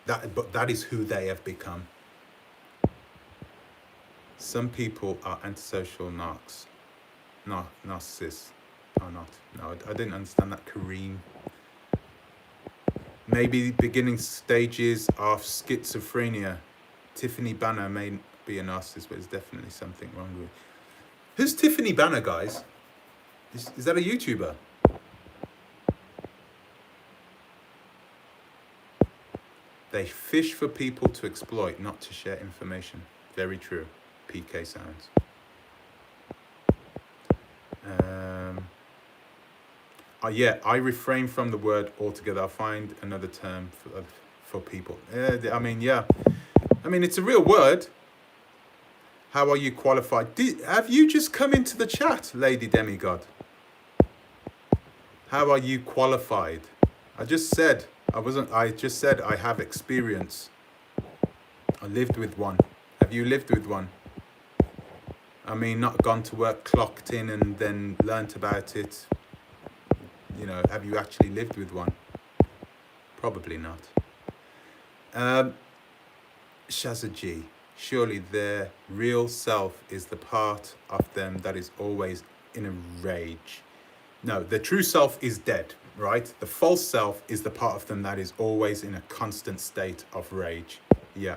But that is who they have become. Some people are antisocial narcissists are not. No, I didn't understand that, Kareem. Maybe beginning stages of schizophrenia. Tiffany Banner may be a narcissist, but there's definitely something wrong with it. Who's Tiffany Banner, guys? Is that a YouTuber? They fish for people to exploit, not to share information. Very true. PK Sounds. Yeah, I refrain from the word altogether. I'll find another term for people. I mean, yeah. I mean, it's a real word. How are you qualified? Have you just come into the chat, Lady Demigod? How are you qualified? I just said I have experience. I lived with one. Have you lived with one? I mean, not gone to work, clocked in, and then learnt about it. You know, have you actually lived with one? Probably not. Shazza, surely their real self is the part of them that is always in a rage. No, the true self is dead, right? The false self is the part of them that is always in a constant state of rage. Yeah.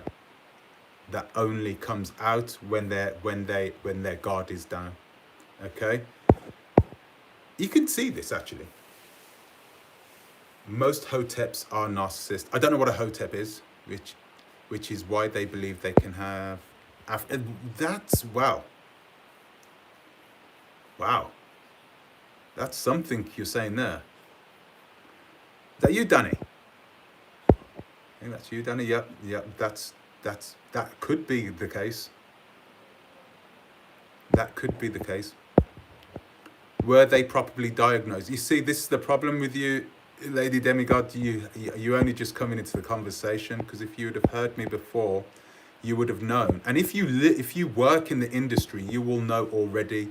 That only comes out when their guard is down. Okay? You can see this actually. Most hoteps are narcissists. I don't know what a hotep is, which is why they believe they can have. That's wow. That's something you're saying there. Is that you, Danny? I think that's you, Danny. Yep. That could be the case. That could be the case. Were they properly diagnosed? You see, this is the problem with you, Lady Demigod. You only just coming into the conversation, because if you would have heard me before, you would have known. And if you work in the industry, you will know already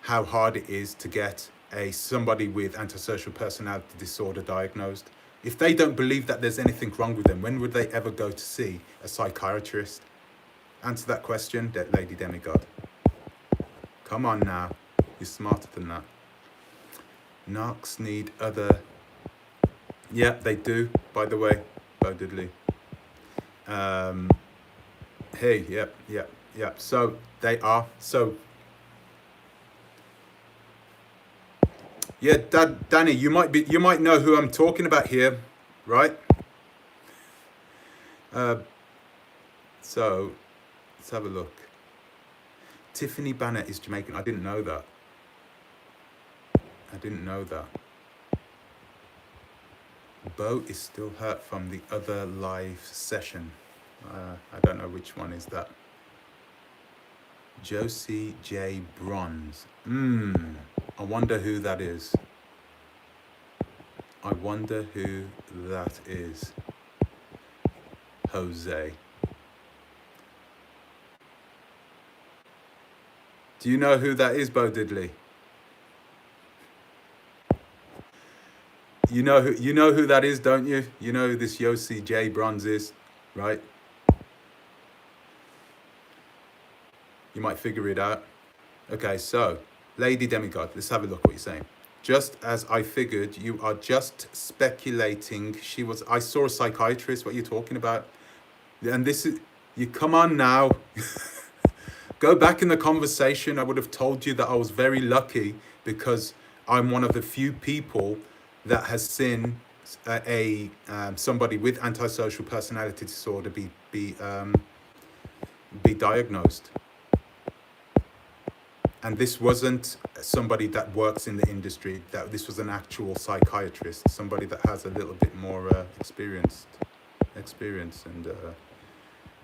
how hard it is to get somebody with antisocial personality disorder diagnosed. If they don't believe that there's anything wrong with them, when would they ever go to see a psychiatrist? Answer that question, Lady Demigod. Come on now. You're smarter than that. Narcs need other... Yeah, they do, by the way. Bo Diddley. Hey, yep. So, they are. So... Yeah, Danny, you might know who I'm talking about here, right? So, let's have a look. Tiffany Banner is Jamaican. I didn't know that. Bo is still hurt from the other live session. I don't know which one is that. Josie J. Bronze. I wonder who that is. Jose. Do you know who that is, Bo Diddley? You know who that is, don't you? You know who this Josie J. Bronze is, right? You might figure it out. Okay, so, Lady Demigod, let's have a look what you're saying. Just as I figured, you are just speculating. I saw a psychiatrist, what are you talking about? And this is, you come on now. Go back in the conversation. I would have told you that I was very lucky because I'm one of the few people that has seen somebody with antisocial personality disorder be diagnosed. And this wasn't somebody that works in the industry. This was an actual psychiatrist, somebody that has a little bit more experience. And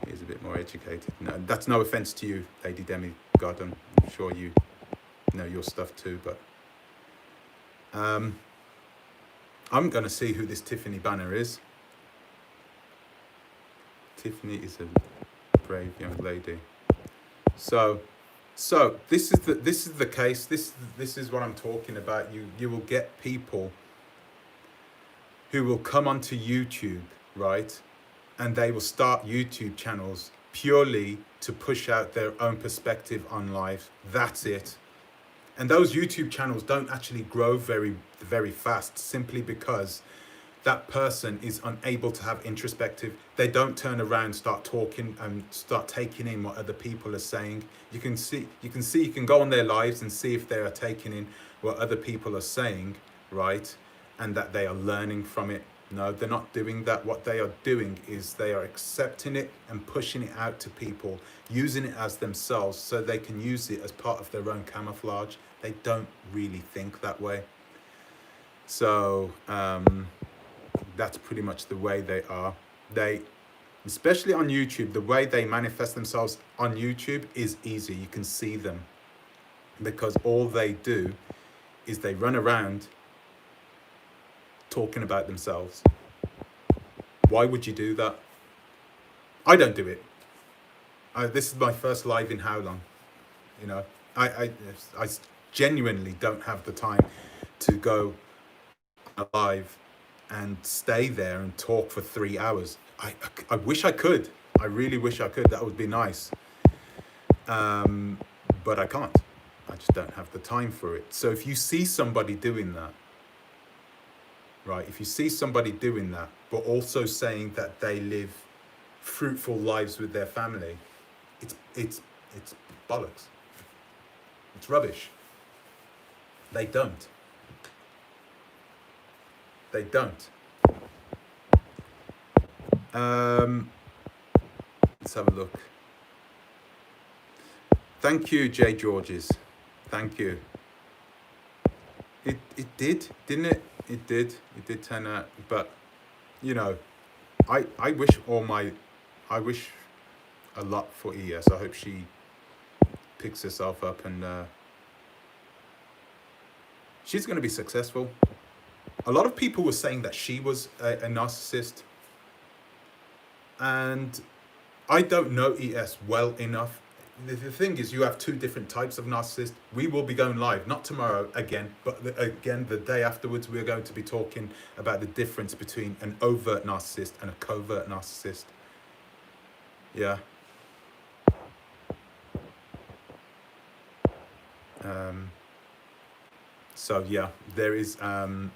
He's a bit more educated. No, that's no offense to you, Lady Demigod. I'm sure you know your stuff too, but I'm going to see who this Tiffany Banner is. Tiffany is a brave young lady. So this is the case. This is what I'm talking about. You will get people who will come onto YouTube, right? And they will start YouTube channels purely to push out their own perspective on life. That's it. And those YouTube channels don't actually grow very, very fast, simply because that person is unable to have introspective. They don't turn around, start talking and start taking in what other people are saying. You can go on their lives and see if they are taking in what other people are saying, right? And that they are learning from it. No, they're not doing that. What they are doing is they are accepting it and pushing it out to people, using it as themselves so they can use it as part of their own camouflage. They don't really think that way. So that's pretty much the way they are. They, especially on YouTube, the way they manifest themselves on YouTube is easy. You can see them because all they do is they run around talking about themselves. Why would you do that? I don't do it. This is my first live in how long? You know, I genuinely don't have the time to go live and stay there and talk for 3 hours. I wish I could. I really wish I could. That would be nice. But I can't. I just don't have the time for it. So if you see somebody doing that, right? If you see somebody doing that, but also saying that they live fruitful lives with their family, it's bollocks. It's rubbish. They don't. They don't. Let's have a look. Thank you, J. Georges. Thank you. It did, didn't it? It did. It did turn out. But, you know, I wish a lot for ES. I hope she picks herself up and she's going to be successful. A lot of people were saying that she was a narcissist. And I don't know ES well enough. The thing is, you have two different types of narcissists. We will be going live, not tomorrow again, but again the day afterwards. We're going to be talking about the difference between an overt narcissist and a covert narcissist. Yeah. So yeah, there is a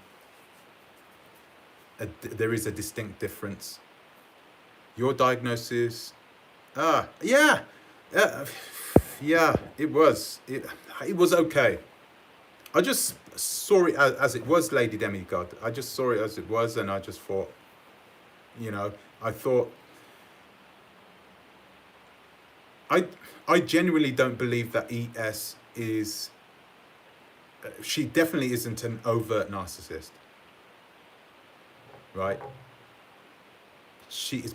distinct difference. Your diagnosis, yeah, it was okay. I just saw it as it was, Lady Demigod. I just saw it as it was, and I just thought, you know, I genuinely don't believe that ES is. She definitely isn't an overt narcissist, right? She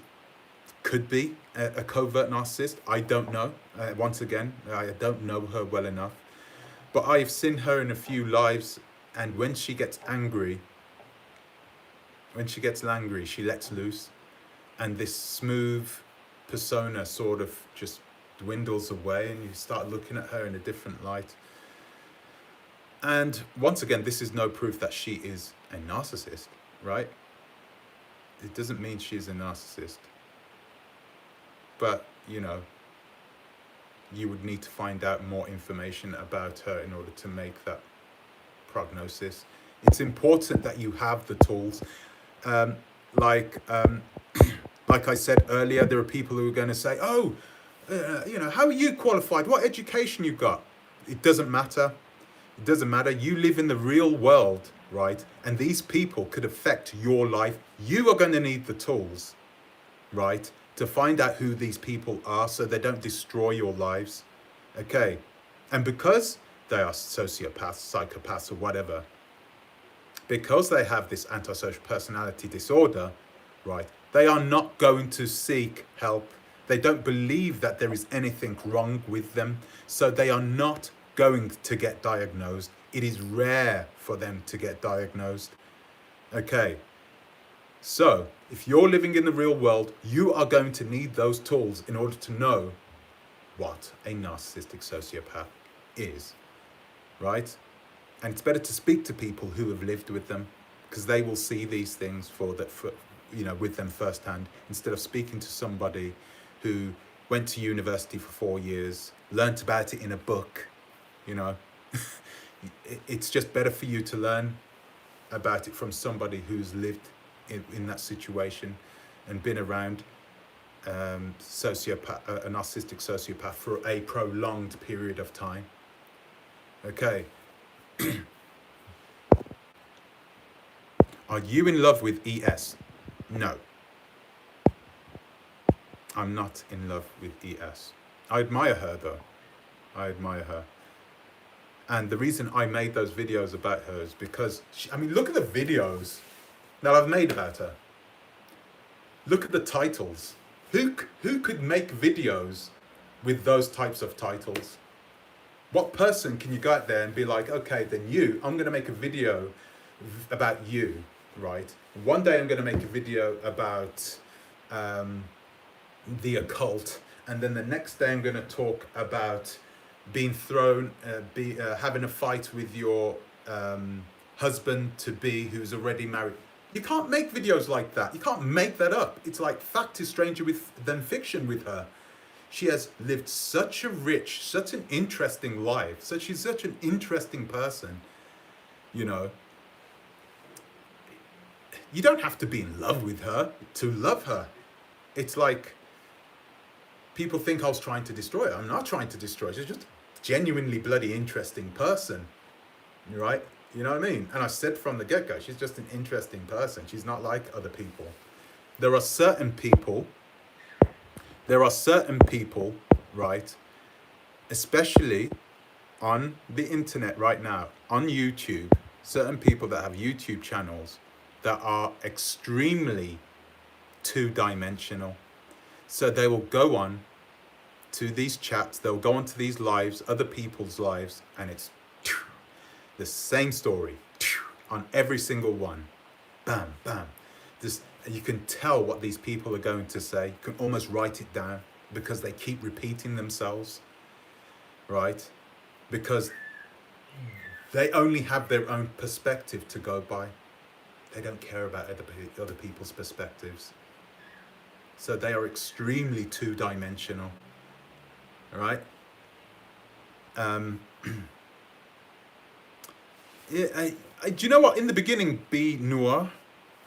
could be a covert narcissist. I don't know. Once again, I don't know her well enough. But I've seen her in a few lives, and when she gets angry, she lets loose, and this smooth persona sort of just dwindles away, and you start looking at her in a different light. And once again, this is no proof that she is a narcissist, right? It doesn't mean she's a narcissist. But, you know, you would need to find out more information about her in order to make that prognosis. It's important that you have the tools. Like I said earlier, there are people who are going to say, oh, you know, how are you qualified? What education you got? It doesn't matter. It doesn't matter. You live in the real world, right? And these people could affect your life. You are going to need the tools, right, to find out who these people are so they don't destroy your lives. Okay. And because they are sociopaths, psychopaths, or whatever, because they have this antisocial personality disorder, right, they are not going to seek help. They don't believe that there is anything wrong with them. So they are not going to get diagnosed. It is rare for them to get diagnosed. Okay. So if you're living in the real world, you are going to need those tools in order to know what a narcissistic sociopath is, right? And it's better to speak to people who have lived with them, because they will see these things with them firsthand, instead of speaking to somebody who went to university for 4 years, learnt about it in a book. It's just better for you to learn about it from somebody who's lived in that situation and been around a narcissistic sociopath for a prolonged period of time. Okay. Are you in love with ES? No. I'm not in love with ES. I admire her though. I admire her. And the reason I made those videos about her is because, look at the videos that I've made about her. Look at the titles. Who could make videos with those types of titles? What person can you go out there and be like, okay, then I'm going to make a video about you, right? One day I'm going to make a video about the occult, and then the next day I'm going to talk about being thrown, having a fight with your husband to be who's already married. You can't make videos like that. You can't make that up. It's like fact is stranger than fiction with her. She has lived such an interesting life. She's such an interesting person. You don't have to be in love with her to love her. It's like people think I was trying to destroy her. I'm not trying to destroy her. She's just a genuinely bloody interesting person, right? You know what I mean? And I said from the get-go, she's just an interesting person. She's not like other people. There are certain people, right, especially on the internet right now, on YouTube, certain people that have YouTube channels that are extremely two-dimensional. So they will go on to these chats, they'll go on to these lives, other people's lives, and it's the same story on every single one. Bam, bam. You can tell what these people are going to say. You can almost write it down because they keep repeating themselves, right? Because they only have their own perspective to go by. They don't care about other people's perspectives. So they are extremely two-dimensional, right? Do you know what? In the beginning, B Noir,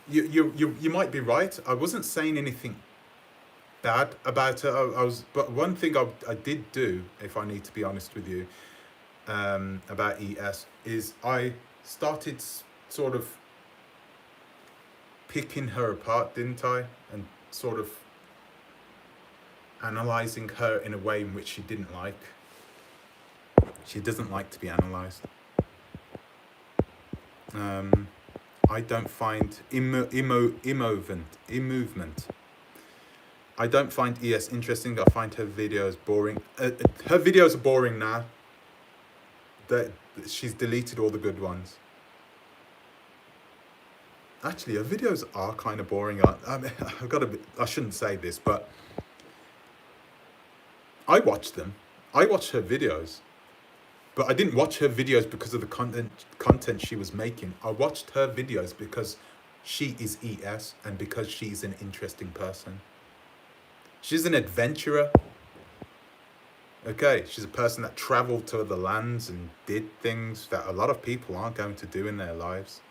you might be right. I wasn't saying anything bad about her. But one thing I did do, if I need to be honest with you, about ES, is I started sort of picking her apart, didn't I? And sort of analysing her in a way in which she didn't like. She doesn't like to be analysed. I don't find movement. I don't find ES interesting. I find her videos boring. Her videos are boring now. She's deleted all the good ones. Actually, her videos are kind of boring. I shouldn't say this, but I watch them. I watch her videos. But I didn't watch her videos because of the content she was making. I watched her videos because she is ES and because she's an interesting person. She's an adventurer. Okay, she's a person that traveled to other lands and did things that a lot of people aren't going to do in their lives.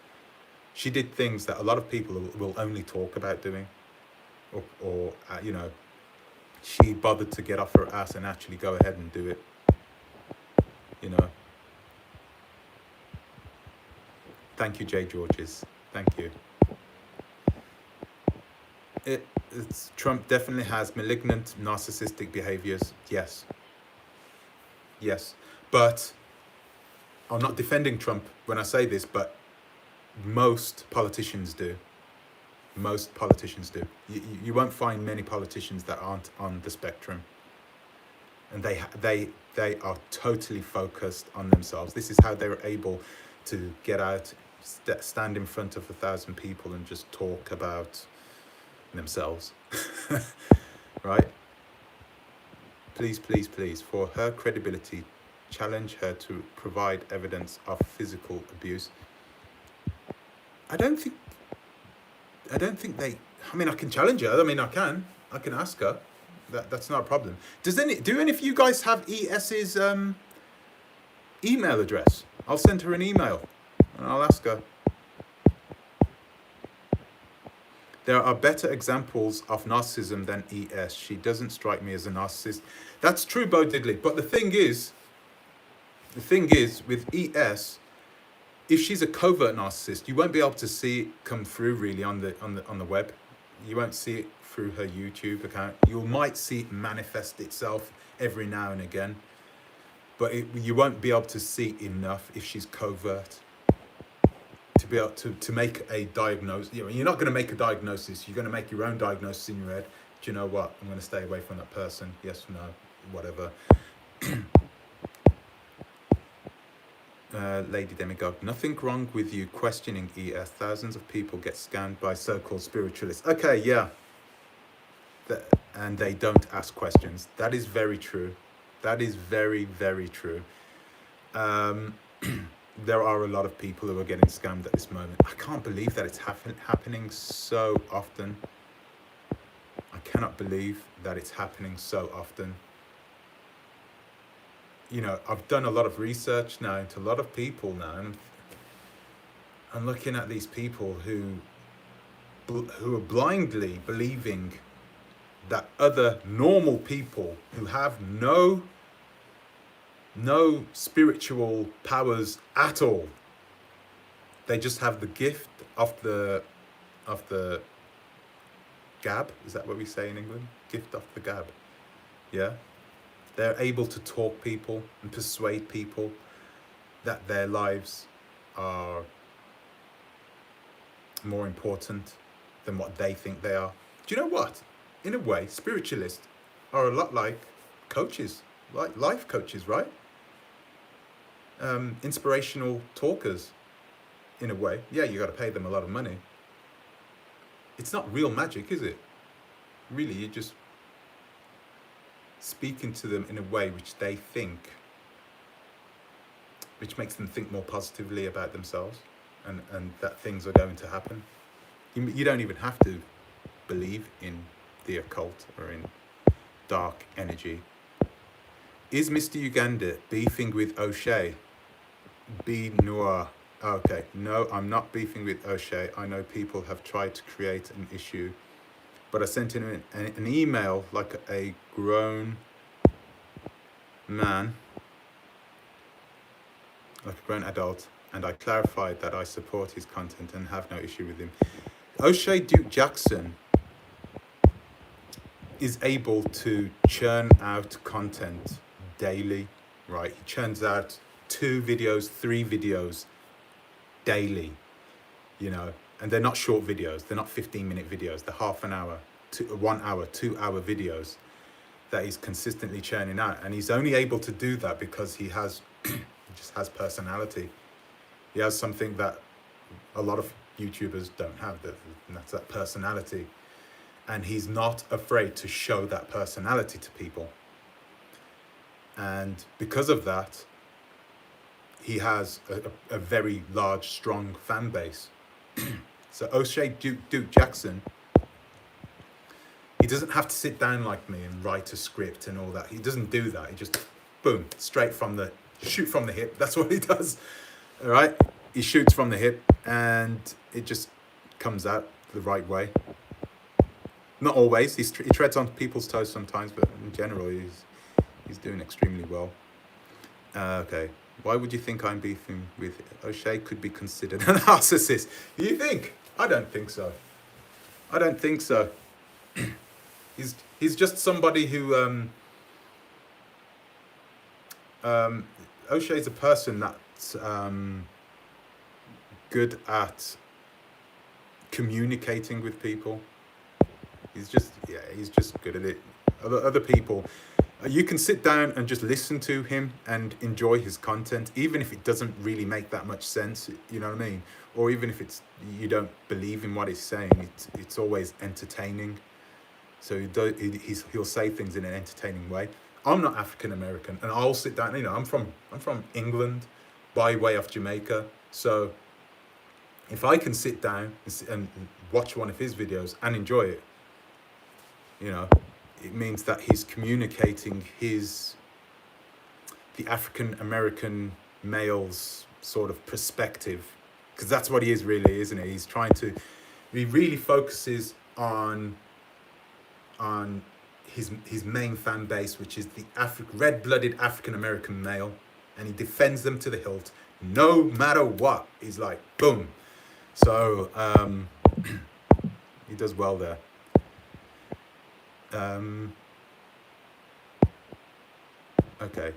She did things that a lot of people will only talk about doing. Or she bothered to get off her ass and actually go ahead and do it. Thank you, Jay Georges. Thank you. Trump definitely has malignant, narcissistic behaviors. Yes. But I'm not defending Trump when I say this, but most politicians do. Most politicians do. You won't find many politicians that aren't on the spectrum, and they are totally focused on themselves. This is how they're able to get out, stand in front of 1,000 people and just talk about themselves. Right? Please, please, please, for her credibility, challenge her to provide evidence of physical abuse. I don't think they. I mean, I can challenge her. I mean, I can ask her. That's not a problem. Do any of you guys have ES's email address? I'll send her an email and I'll ask her. There are better examples of narcissism than ES. She doesn't strike me as a narcissist. That's true, Bo Diddley. But the thing is with ES, if she's a covert narcissist, you won't be able to see it come through really on the web. You won't see it through her YouTube account. You might see it manifest itself every now and again, but you won't be able to see enough if she's covert to be able to make a diagnosis. You're not going to make a diagnosis. You're going to make your own diagnosis in your head. Do you know what? I'm going to stay away from that person. Yes, no, whatever. Lady Demigod, nothing wrong with you questioning ES. Thousands of people get scammed by so-called spiritualists. Okay, yeah. And they don't ask questions. That is very true. That is very, very true. There are a lot of people who are getting scammed at this moment. I can't believe that it's happening so often. I cannot believe that it's happening so often. You know, I've done a lot of research now into a lot of people now, and I'm looking at these people who are blindly believing that other normal people who have no spiritual powers at all, they just have the gift of the gab. Is that what we say in England? Gift of the gab. Yeah. They're able to talk people and persuade people that their lives are more important than what they think they are. Do you know what? In a way, spiritualists are a lot like coaches, like life coaches, right? Inspirational talkers, in a way. Yeah, you got to pay them a lot of money. It's not real magic, is it? Really, you're just speaking to them in a way which they think, which makes them think more positively about themselves and that things are going to happen. You don't even have to believe in the occult or in dark energy. Is Mr. Uganda beefing with O'Shea? B. Noir. Okay, no, I'm not beefing with O'Shea. I know people have tried to create an issue, but I sent him an email like a grown man, like a grown adult, and I clarified that I support his content and have no issue with him. O'Shea Duke Jackson is able to churn out content daily, right? He churns out 2 videos, 3 videos daily, you know, and they're not short videos. They're not 15-minute videos. They're half an hour, 1 hour, 2 hour videos that he's consistently churning out. And he's only able to do that because he has, he just has personality. He has something that a lot of YouTubers don't have, and that's that personality. And he's not afraid to show that personality to people. And because of that, he has a very large, strong fan base. So O'Shea Duke Jackson, he doesn't have to sit down like me and write a script and all that. He doesn't do that. He just, boom, shoot from the hip. That's what he does. All right? He shoots from the hip and it just comes out the right way. Not always. He treads on people's toes sometimes, but in general, he's doing extremely well. Okay. Why would you think I'm beefing with O'Shea? Could be considered a narcissist. You think? I don't think so. I don't think so. He's just somebody who O'Shea's a person that's good at communicating with people. He's just good at it. Other people, you can sit down and just listen to him and enjoy his content, even if it doesn't really make that much sense. You know what I mean? Or even if you don't believe in what he's saying, it's always entertaining. So he'll say things in an entertaining way. I'm not African American, and I'll sit down. You know, I'm from England, by way of Jamaica. So if I can sit down and watch one of his videos and enjoy it, you know, it means that he's communicating the African American male's sort of perspective, because that's what he is really, isn't it? He really focuses on his main fan base, which is the red-blooded African American male, and he defends them to the hilt, no matter what. He's like, boom. So he does well there. Okay.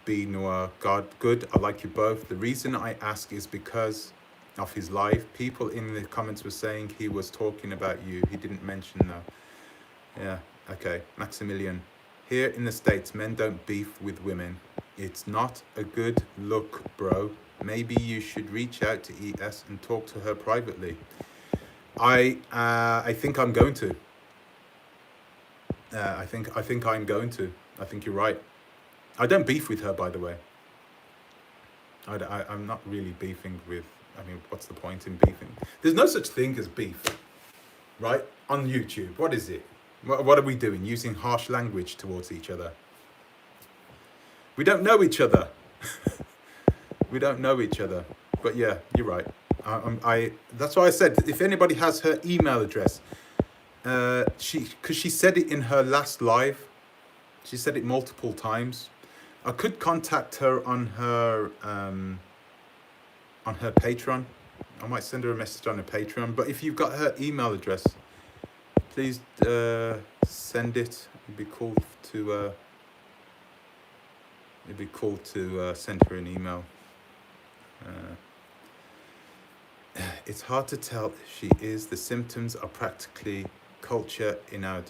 B Noir, God, good. I like you both. The reason I ask is because of his live. People in the comments were saying he was talking about you. He didn't mention though. Yeah. Okay. Maximilian. Here in the States, men don't beef with women. It's not a good look, bro. Maybe you should reach out to ES and talk to her privately. I think I'm going to. I think I'm going to. I think you're right. I don't beef with her, by the way. I'm not really beefing with. I mean, what's the point in beefing? There's no such thing as beef, right? On YouTube, what is it? What are we doing? Using harsh language towards each other. We don't know each other. We don't know each other. But yeah, you're right. That's why I said, if anybody has her email address, because she said it in her last live. She said it multiple times. I could contact her on her Patreon. I might send her a message on her Patreon. But if you've got her email address, please send it. It'd be cool to send her an email. It's hard to tell if she is. The symptoms are practically culture in our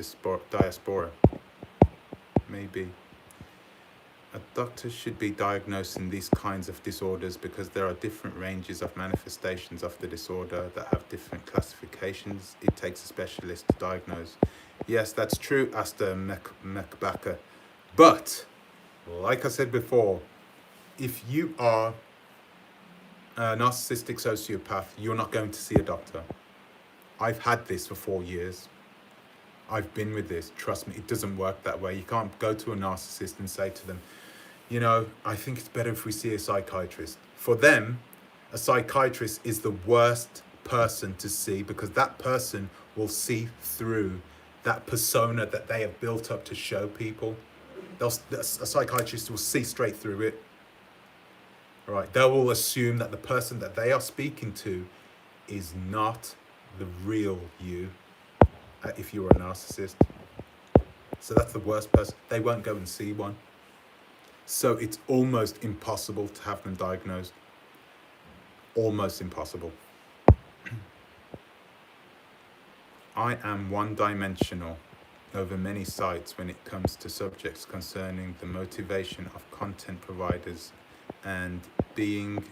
diaspora. Maybe. A doctor should be diagnosing these kinds of disorders because there are different ranges of manifestations of the disorder that have different classifications. It takes a specialist to diagnose. Yes, that's true, Asta Mekbaka. But, like I said before, if you are a narcissistic sociopath, you're not going to see a doctor. I've had this for 4 years. I've been with this. Trust me, it doesn't work that way. You can't go to a narcissist and say to them, you know, I think it's better if we see a psychiatrist. For them, a psychiatrist is the worst person to see because that person will see through that persona that they have built up to show people. A psychiatrist will see straight through it. All right, they will assume that the person that they are speaking to is not the real you. If you're a narcissist. So that's the worst person. They won't go and see one. So it's almost impossible to have them diagnosed. Almost impossible. I am one-dimensional over many sites when it comes to subjects concerning the motivation of content providers and being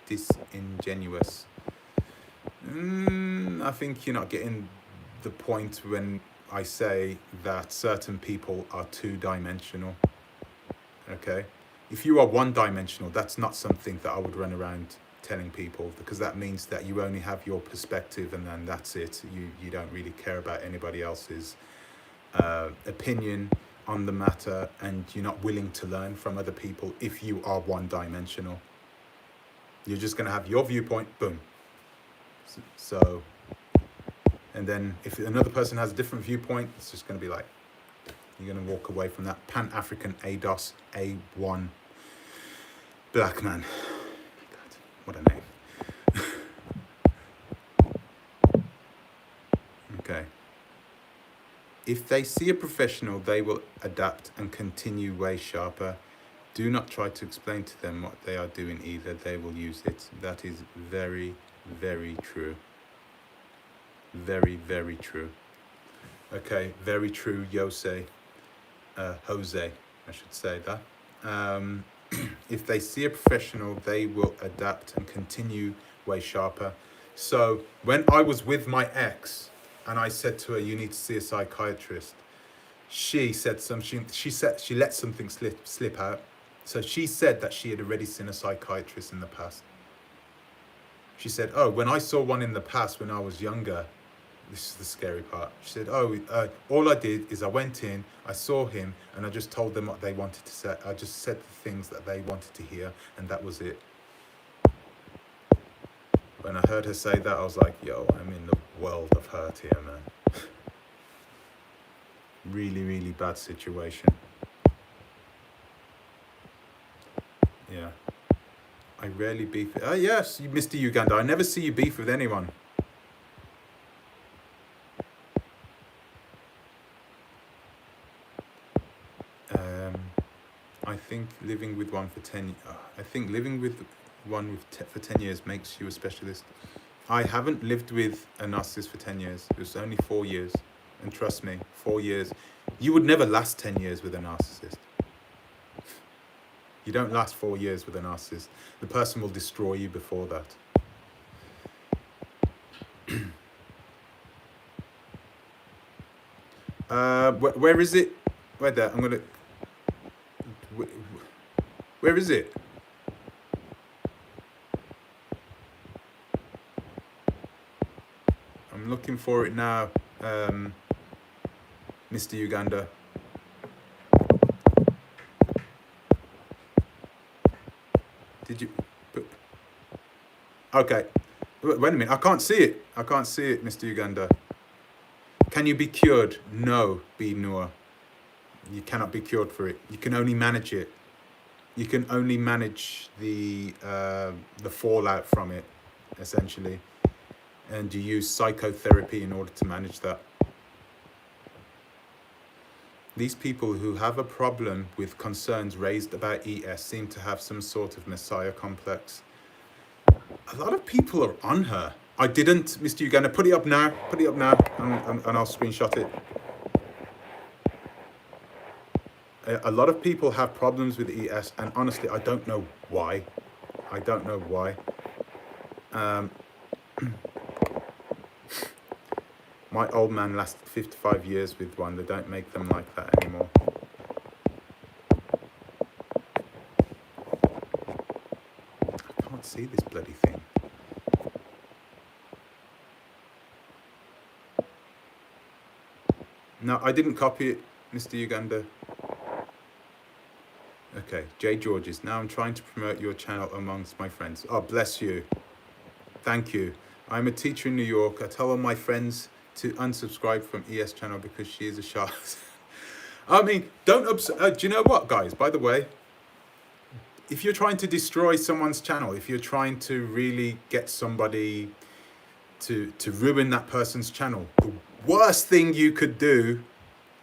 disingenuous. I think you're not getting the point when I say that certain people are two-dimensional. Okay? If you are one-dimensional, that's not something that I would run around telling people, because that means that you only have your perspective and then that's it. You don't really care about anybody else's opinion on the matter, and you're not willing to learn from other people if you are one-dimensional. You're just going to have your viewpoint, boom. So, and then if another person has a different viewpoint, it's just going to be like, you're going to walk away from that. Pan-African ADOS A1 black man. God, what a name. Okay. If they see a professional, they will adapt and continue way sharper. Do not try to explain to them what they are doing either. They will use it. That is very, very true. Very, very true. Okay, very true, Jose, I should say that. If they see a professional, they will adapt and continue way sharper. So when I was with my ex and I said to her, you need to see a psychiatrist, she said she let something slip out. So she said that she had already seen a psychiatrist in the past. She said, oh, when I saw one in the past when I was younger, this is the scary part. She said, oh, all I did is I went in, I saw him, and I just told them what they wanted to say. I just said the things that they wanted to hear, and that was it. When I heard her say that, I was like, yo, I'm in the world of hurt here, man. Really, really bad situation. Yeah. I rarely beef. Oh, yes, Mr. Uganda. I never see you beef with anyone. I think living with one for 10. I think living with one for 10 years makes you a specialist. I haven't lived with a narcissist for 10 years. It was only 4 years, and trust me, 4 years. You would never last 10 years with a narcissist. You don't last 4 years with a narcissist. The person will destroy you before that. Where is it? Where there? I'm gonna. Where is it? I'm looking for it now, Mr. Uganda. Did you? Okay. Wait a minute. I can't see it. I can't see it, Mr. Uganda. Can you be cured? No, B. Noor. You cannot be cured for it. You can only manage it. You can only manage the fallout from it, essentially. And you use psychotherapy in order to manage that. These people who have a problem with concerns raised about ES seem to have some sort of messiah complex. A lot of people are on her. I didn't, Mr. Uganda. Put it up now. Put it up now, and I'll screenshot it. A lot of people have problems with ES, and honestly, I don't know why. I don't know why. My old man lasted 55 years with one. They don't make them like that anymore. I can't see this bloody thing. No, I didn't copy it, Mr. Uganda. Okay, J. Georges. Now I'm trying to promote your channel amongst my friends. Oh, bless you. Thank you. I'm a teacher in New York. I tell all my friends to unsubscribe from ES channel because she is a shark. I mean, don't do you know what, guys? By the way, if you're trying to destroy someone's channel, if you're trying to really get somebody to ruin that person's channel, the worst thing you could do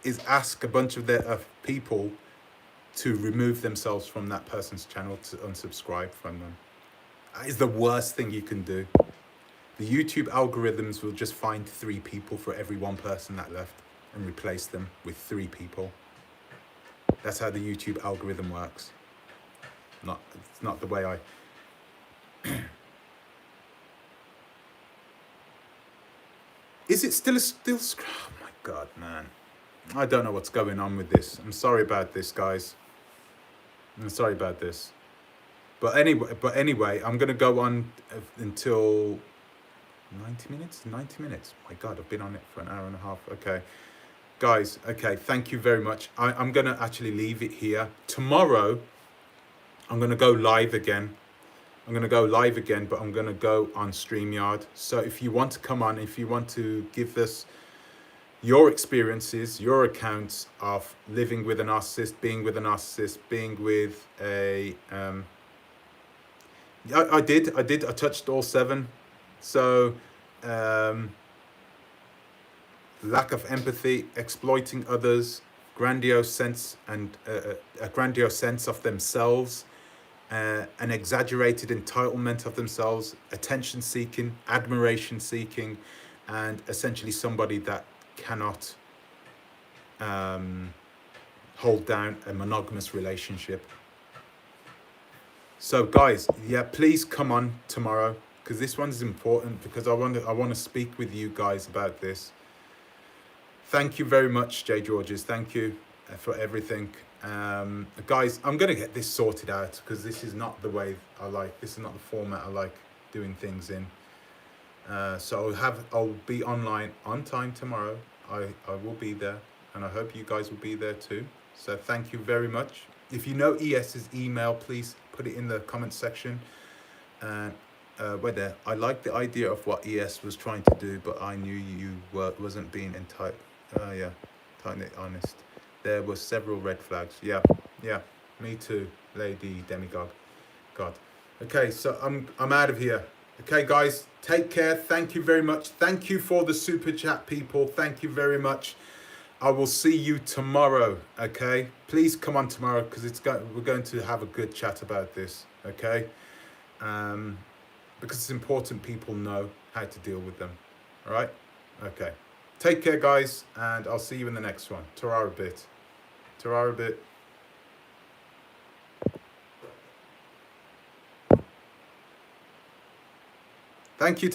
is ask a bunch of their people to remove themselves from that person's channel, to unsubscribe from them. That is the worst thing you can do. The YouTube algorithms will just find 3 people for every 1 person that left and replace them with 3 people. That's how the YouTube algorithm works. It's not the way I... Is it still... Oh my God, man. I don't know what's going on with this. I'm sorry about this, guys. I'm sorry about this. But anyway, I'm going to go on until 90 minutes? 90 minutes. My God, I've been on it for an hour and a half. Okay. Guys, okay, thank you very much. I'm going to actually leave it here. Tomorrow, I'm going to go live again. But I'm going to go on StreamYard. So if you want to come on, if you want to give us your experiences, your accounts of living with a narcissist, being with a narcissist, being with a... I touched all 7. So, lack of empathy, exploiting others, grandiose sense and a grandiose sense of themselves, an exaggerated entitlement of themselves, attention seeking, admiration seeking, and essentially somebody that cannot hold down a monogamous relationship. So guys, yeah, please come on tomorrow, because this one's important, because I want to speak with you guys about this. Thank you very much, J. Georges. Thank you for everything. Guys, I'm going to get this sorted out, because this is not the way I like, this is not the format I like doing things in. So I'll be online on time tomorrow. I will be there, and I hope you guys will be there too. So thank you very much. If you know ES's email, please put it in the comment section. And whether I like the idea of what ES was trying to do, but I knew you wasn't being tightly honest. There were several red flags. Yeah, me too, Lady Demigod. God. Okay, so I'm out of here. Okay, guys, take care. Thank you very much. Thank you for the super chat, people. Thank you very much. I will see you tomorrow. Okay, please come on tomorrow, because we're going to have a good chat about this. Okay, because it's important people know how to deal with them. All right. Okay. Take care, guys, and I'll see you in the next one. Ta-ra a bit. Ta-ra a bit. Thank you.